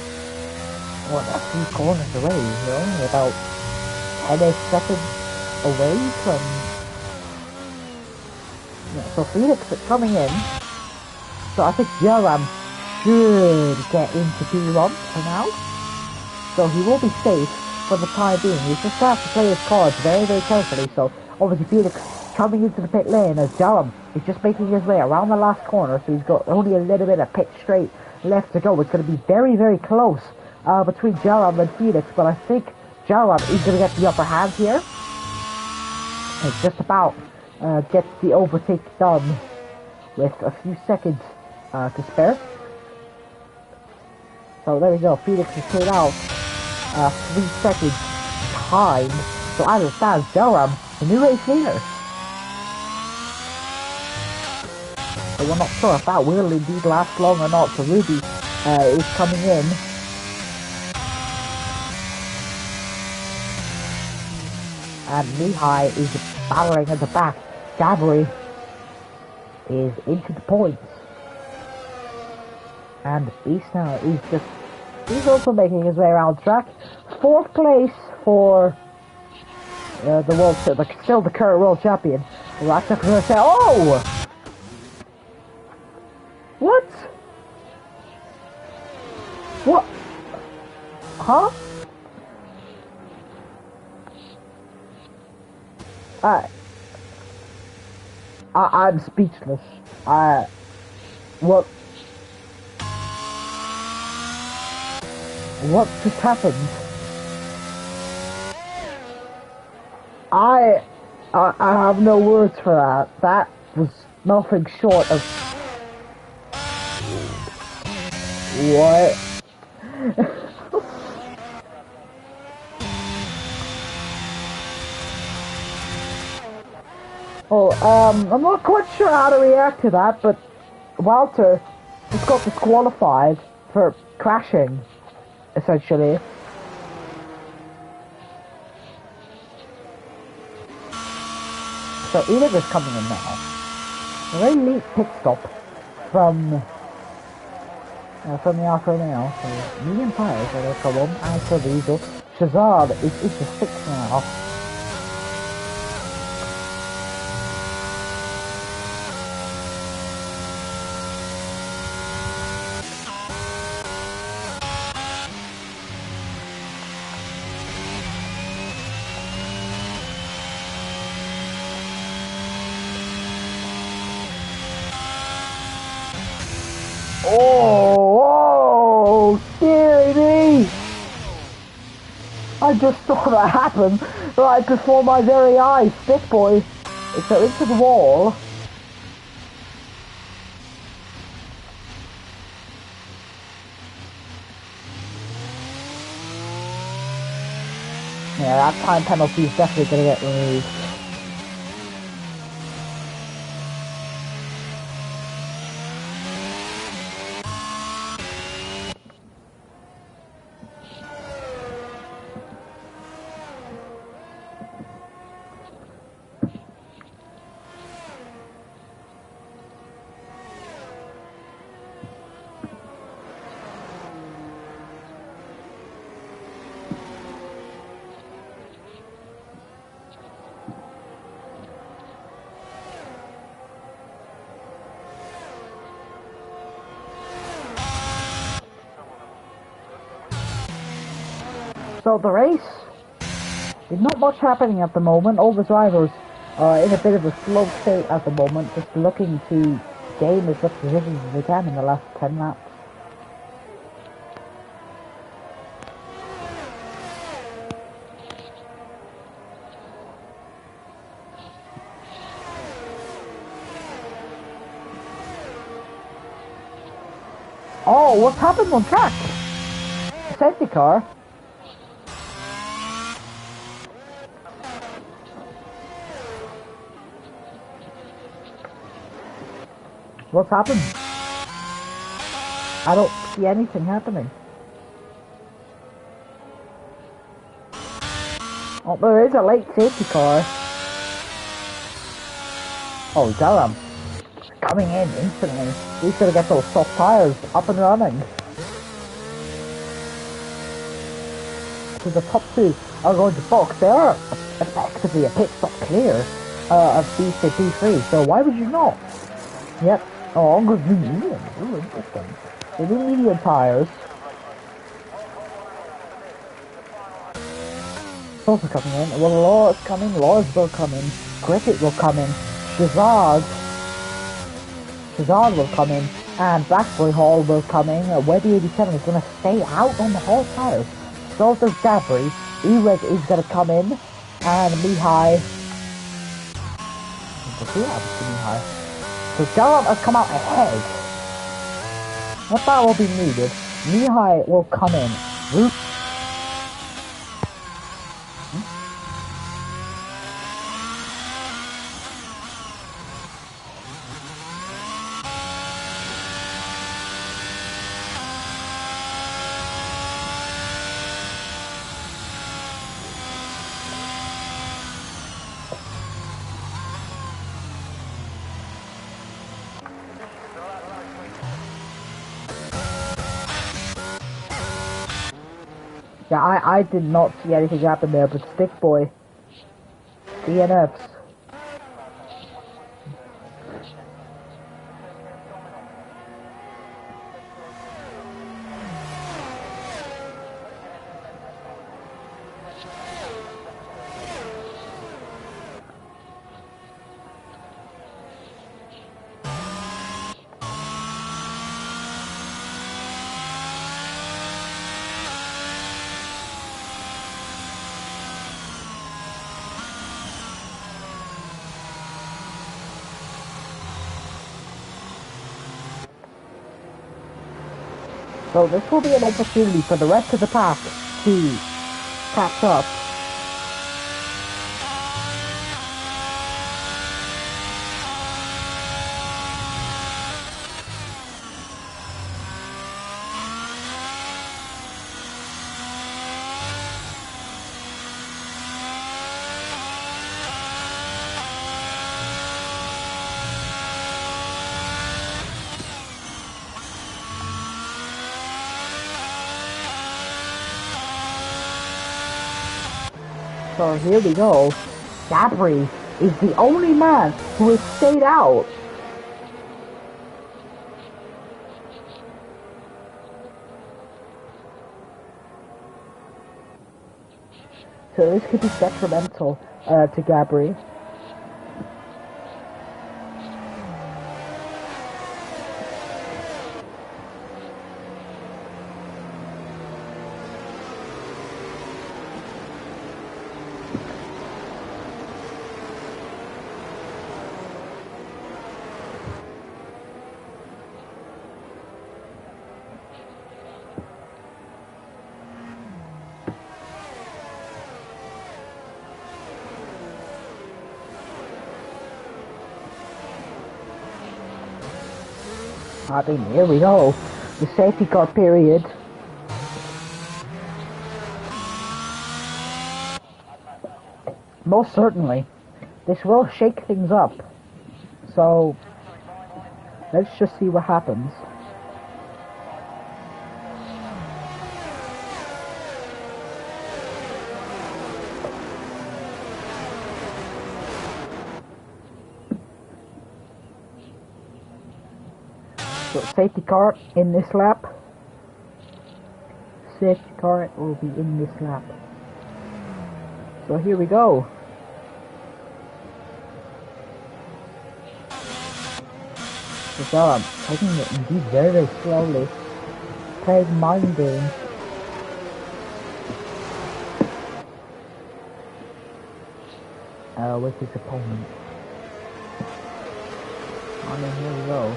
what, a few corners away. They're only about 10 seconds away from... Yeah, so Felix is coming in. So I think Jaram should get into P1 for now. So he will be safe for the time being. He's just going to have to play his cards very, very carefully. So obviously Felix coming into the pit lane as Jaram is just making his way around the last corner. So he's got only a little bit of pit straight left to go. It's going to be very, very close between Jaram and Felix. But I think Jaram is going to get the upper hand here. It's just about gets the overtake done with a few seconds to spare. So there we go, Felix is paid out 3 seconds time. So as it stands, Jaram, the new race leader. So we're not sure if that will indeed last long or not. So Ruby is coming in. And Mihai is battering at the back. Gabri is into the points. And Beast now is just... He's also making his way around track. 4th place for the world... Still the current world champion. Ratchak's gonna say, oh! What? What? Huh? I'm speechless. What just happened? I have no words for that. That was nothing short of... What? Oh, I'm not quite sure how to react to that, but Walter just got disqualified for crashing, essentially. So Edith is coming in now. A very late pit stop from the Alfa Romeo. So medium tires are going to come on, and for Diesel. Shazad is into 6th now. I just saw that happen right before my very eyes. This boy is so into the wall. Yeah, that time penalty is definitely going to get removed. So the race, there's not much happening at the moment. All the drivers are in a bit of a slow state at the moment, just looking to gain as much positions as they can in the last 10 laps. Oh, what's happened on track? Safety car. What's happened? I don't see anything happening. Oh, there is a late safety car. Oh, damn. Coming in instantly. We should get those soft tires up and running. So the top two are going to box. They are effectively a pit stop clear of B3, so why would you not? Yep. Oh, I'm going to do medium. Ooh, interesting. They do medium tires. Also coming in. Well, Laura's coming. Laura's will come in. Griffith will come in. Shazad will come in. And Blackboy Hall will come in. Webby 87 is going to stay out on the hard tires. So does Gabri. E-Reg is going to come in. And Mihai. What's he have to Mihai? So Jalan has come out ahead. What that will be needed. Mihai will come in. Yeah, I did not see anything happen there, but Stick Boy, DNFs. So this will be an opportunity for the rest of the pack to catch up. So here we go. Gabri is the only man who has stayed out. So this could be detrimental to Gabri. I mean, here we go. The safety car period. Most certainly. This will shake things up. So, let's just see what happens. So, safety car in this lap. Safety car will be in this lap. So here we go. So I'm taking it indeed very, very slowly. Playing mind games. With his opponent. And then here we go.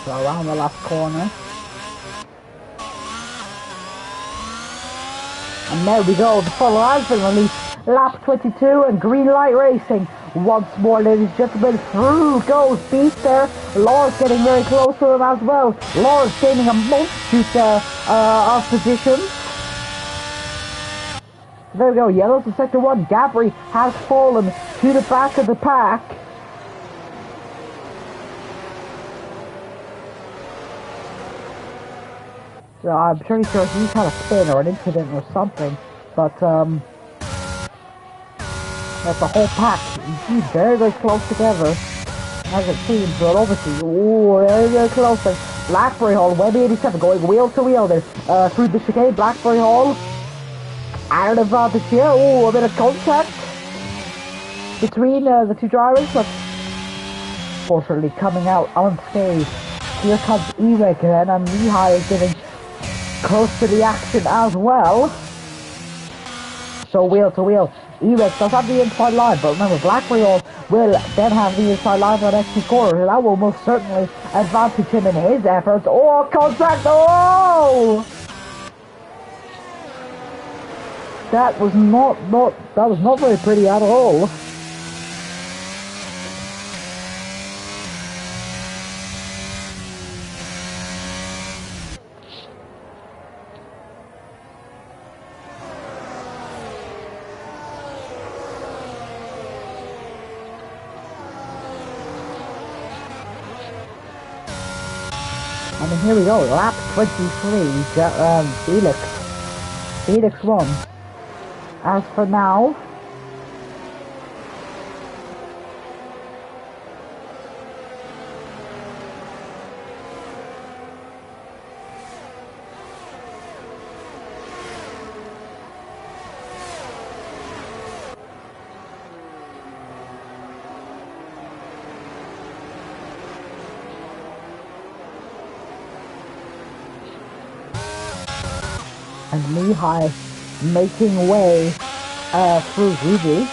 So around the last corner. And there we go, the follow has been released. Lap 22 and green light racing. Once more, ladies and gentlemen, through goes Beast there. Laura's getting very close to him as well. Laura's gaining a multitude of positions. There we go, yellows in sector 1. Gabri has fallen to the back of the pack. So I'm pretty sure he's had a spin or an incident or something, but that's the whole pack. Indeed, very, very close together, as it seems. But obviously, ooh, very, very close. And Blackberry Hall, Web 87, going wheel to wheel there through the chicane. Blackberry Hall, out of the chair. Ooh, a bit of contact between the two drivers, but fortunately coming out unscathed. Here comes Erek then, and Lehigh is getting close to the action as well. So wheel to wheel. Erek does have the inside line, but remember Blackberry will then have the inside line for the next 2 quarters, and that will most certainly advantage him in his efforts. Oh, contact! Oh! That was not very pretty at all. And then here we go, lap 23, Felix won. As for now, and Lehigh making way through Ruby.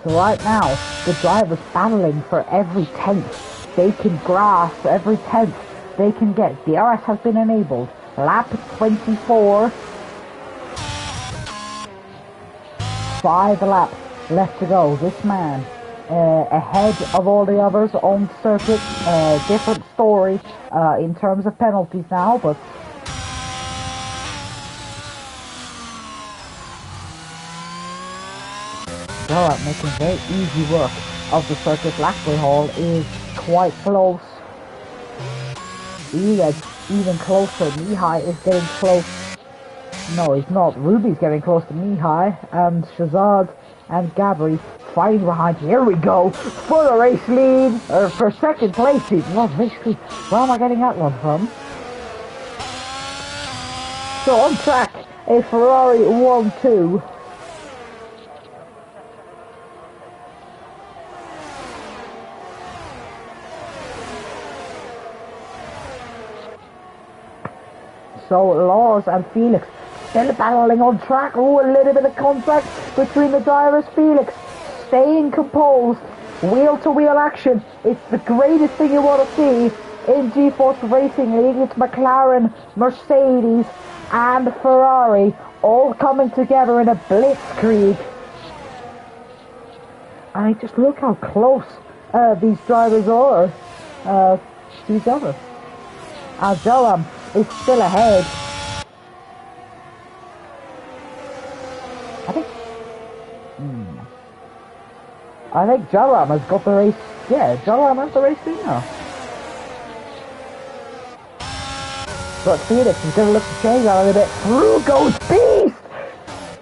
So right now, the drivers battling for every tenth they can grasp, every tenth they can get. DRS has been enabled. Lap 24. 5 laps left to go. This man ahead of all the others on circuit. Different story in terms of penalties now, but Alright, making very easy work of the circuit. Blackberry Hall is quite close. Even closer. Lehigh is getting close No, he's not. Ruby's getting close to Mihai, and Shazad and Gabri fighting behind. Here we go for the race lead, or for second place even, not race lead. Where am I getting that one from? So on track, a Ferrari 1-2. So Lars and Felix still battling on track. Oh, a little bit of contact between the drivers. Felix staying composed. Wheel-to-wheel action. It's the greatest thing you want to see in GeForce Racing League. It's McLaren, Mercedes and Ferrari all coming together in a blitzkrieg. And just look how close these drivers are to each other. Joram is still ahead. I think Joram has got the race. Yeah, Joram has the race lead now. But Felix is going to look to change that a little bit. Through goes Beast!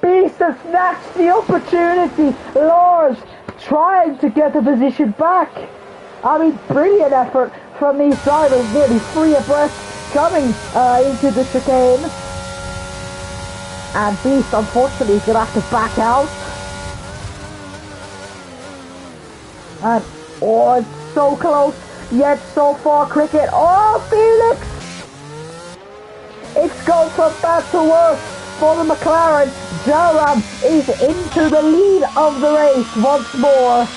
Beast has snatched the opportunity. Lars trying to get the position back. I mean, brilliant effort from these drivers, nearly 3 abreast coming into the chicane. And Beast, unfortunately, is going to have to back out. And, oh, it's so close, yet so far, Cricket. Oh, Felix! It's gone from bad to worse for the McLaren. Joram is into the lead of the race once more.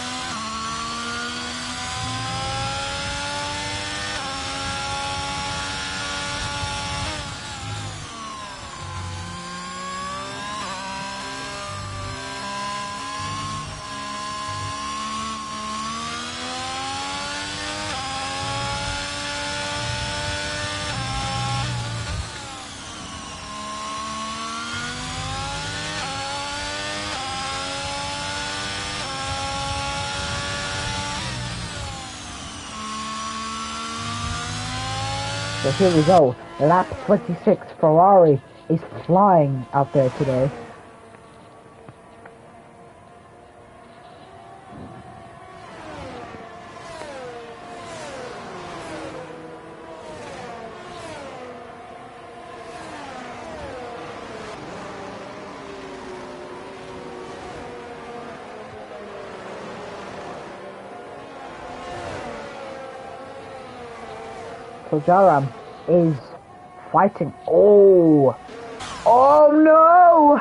So here we go, lap 26, Ferrari is flying out there today. So Joram is fighting. Oh no!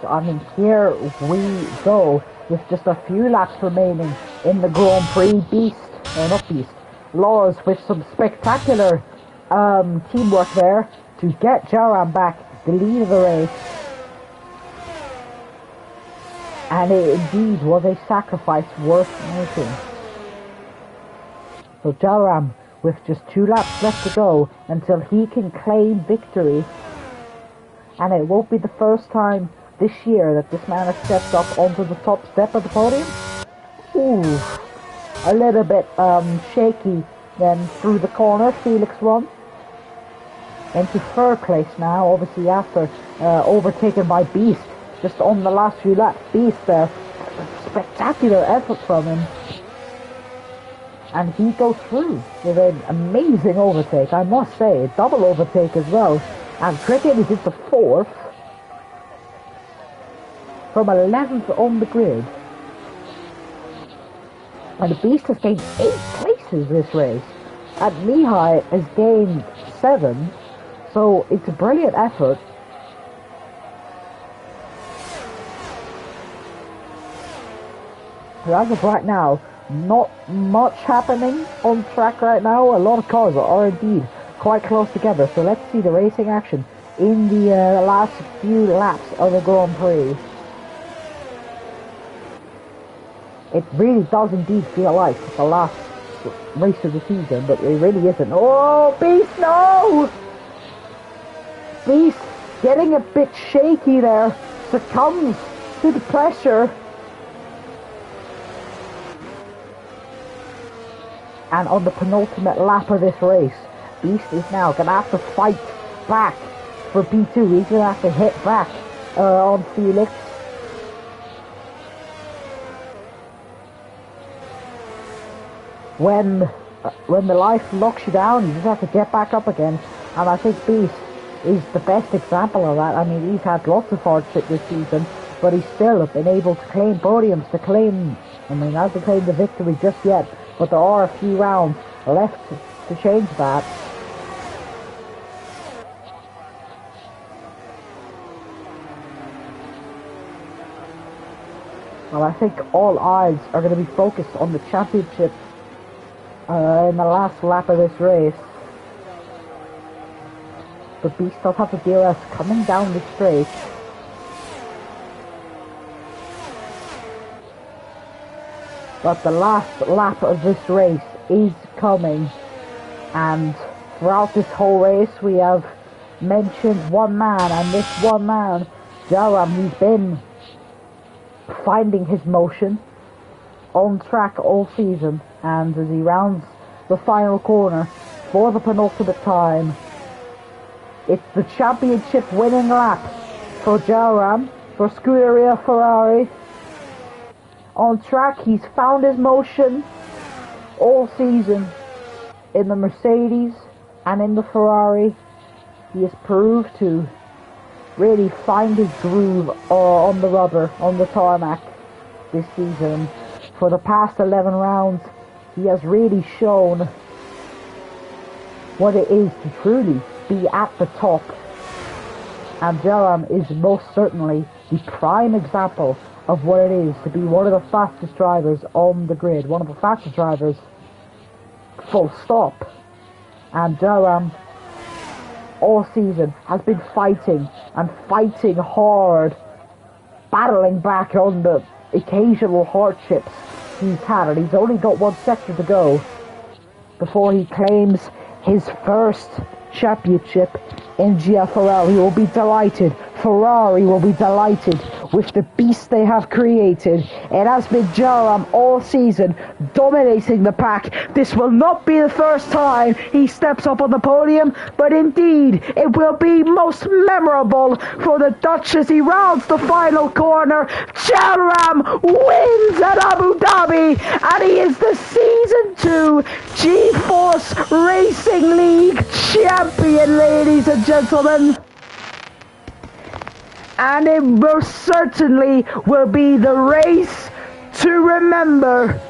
So, I mean, here we go with just a few laps remaining in the Grand Prix. Beast, or not Beast, Lars with some spectacular teamwork there to get Joram back the lead of the race. And it indeed was a sacrifice worth making. So Joram with just 2 laps left to go until he can claim victory. And it won't be the first time this year that this man has stepped up onto the top step of the podium. Ooh, a little bit shaky then through the corner. Felix won into 3rd place now, obviously after overtaken by Beast just on the last few laps. Beast there, spectacular effort from him, and he goes through with an amazing overtake, I must say, a double overtake as well. And Cricket is into 4th from 11th on the grid. And the Beast has gained 8 places this race. And Mihai has gained 7. So it's a brilliant effort. But as of right now, not much happening on track right now. A lot of cars are indeed quite close together. So let's see the racing action in the last few laps of the Grand Prix. It really does indeed feel like the last race of the season, but it really isn't. Oh, Beast, no! Beast getting a bit shaky there, succumbs to the pressure. And on the penultimate lap of this race, Beast is now going to have to fight back for P2. He's going to have to hit back on Felix. When the life locks you down, you just have to get back up again. And I think Beast is the best example of that. I mean, he's had lots of hardship this season, but he's still been able to claim podiums, hasn't claimed the victory just yet, but there are a few rounds left to change that. Well, I think all eyes are going to be focused on the championship in the last lap of this race. But Beast does have to deal with coming down the straight. But the last lap of this race is coming, and throughout this whole race we have mentioned one man, and this one man, Jaram, he's been finding his motion on track all season, and as he rounds the final corner for the penultimate time, it's the championship winning lap for Jaram, for Scuderia Ferrari. On track, he's found his motion all season in the Mercedes and in the Ferrari. He has proved to really find his groove on the rubber, on the tarmac this season. For the past 11 rounds, he has really shown what it is to truly be at the top. And Jaram is most certainly the prime example of what it is to be one of the fastest drivers on the grid, one of the fastest drivers, full stop. And Jaram all season has been fighting and fighting hard, battling back on the occasional hardships he's had, and he's only got one sector to go before he claims his first championship in GFRL. He will be delighted. Ferrari will be delighted with the beast they have created. It has been Jaram all season dominating the pack. This will not be the first time he steps up on the podium, but indeed it will be most memorable for the Dutch as he rounds the final corner. Jaram wins at Abu Dhabi, and he is the Season 2 G-Force Racing League champion, ladies and gentlemen. And it most certainly will be the race to remember.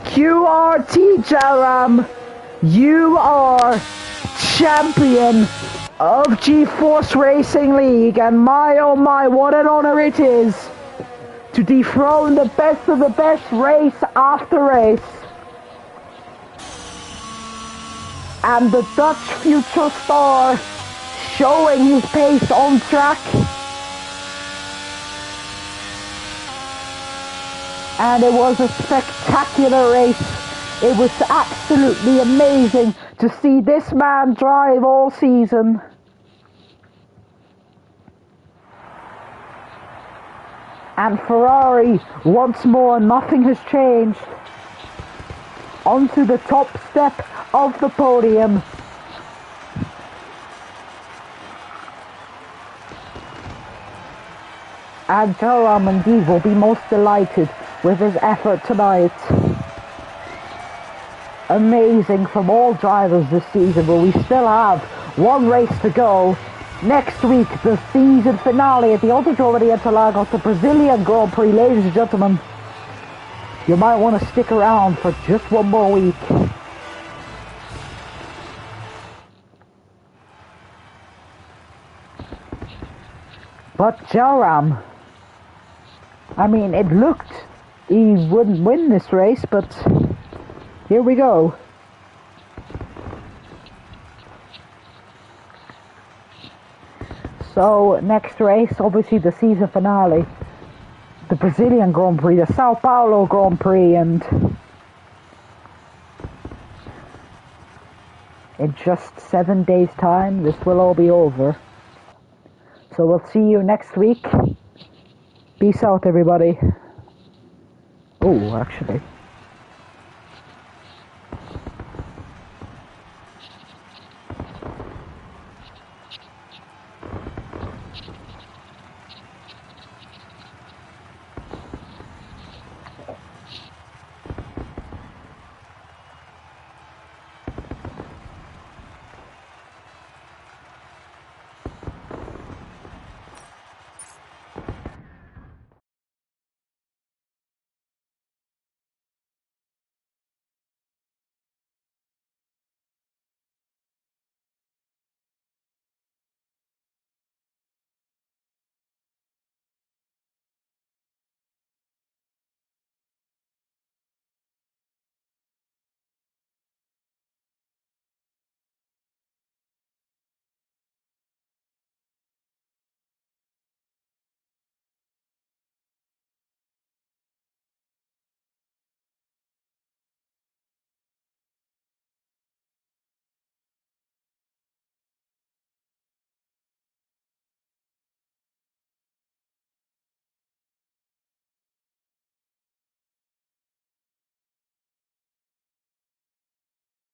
QRT Jaram, you are champion of G-Force Racing League, and my oh my, what an honor it is to dethrone the best of the best race after race. And the Dutch future star showing his pace on track. And it was a spectacular race. It was absolutely amazing to see this man drive all season. And Ferrari, once more, nothing has changed. Onto the top step of the podium. And Jaram indeed will be most delighted with his effort tonight. Amazing from all drivers this season, but we still have one race to go. Next week, the season finale at the Autodromo de Interlagos, the Brazilian Grand Prix. Ladies and gentlemen, you might want to stick around for just one more week. But Jaram, I mean, it looked he wouldn't win this race, but here we go. So, next race, obviously the season finale, the Brazilian Grand Prix, the Sao Paulo Grand Prix, and in just 7 days' time, this will all be over. So we'll see you next week. Peace out, everybody. Oh, actually.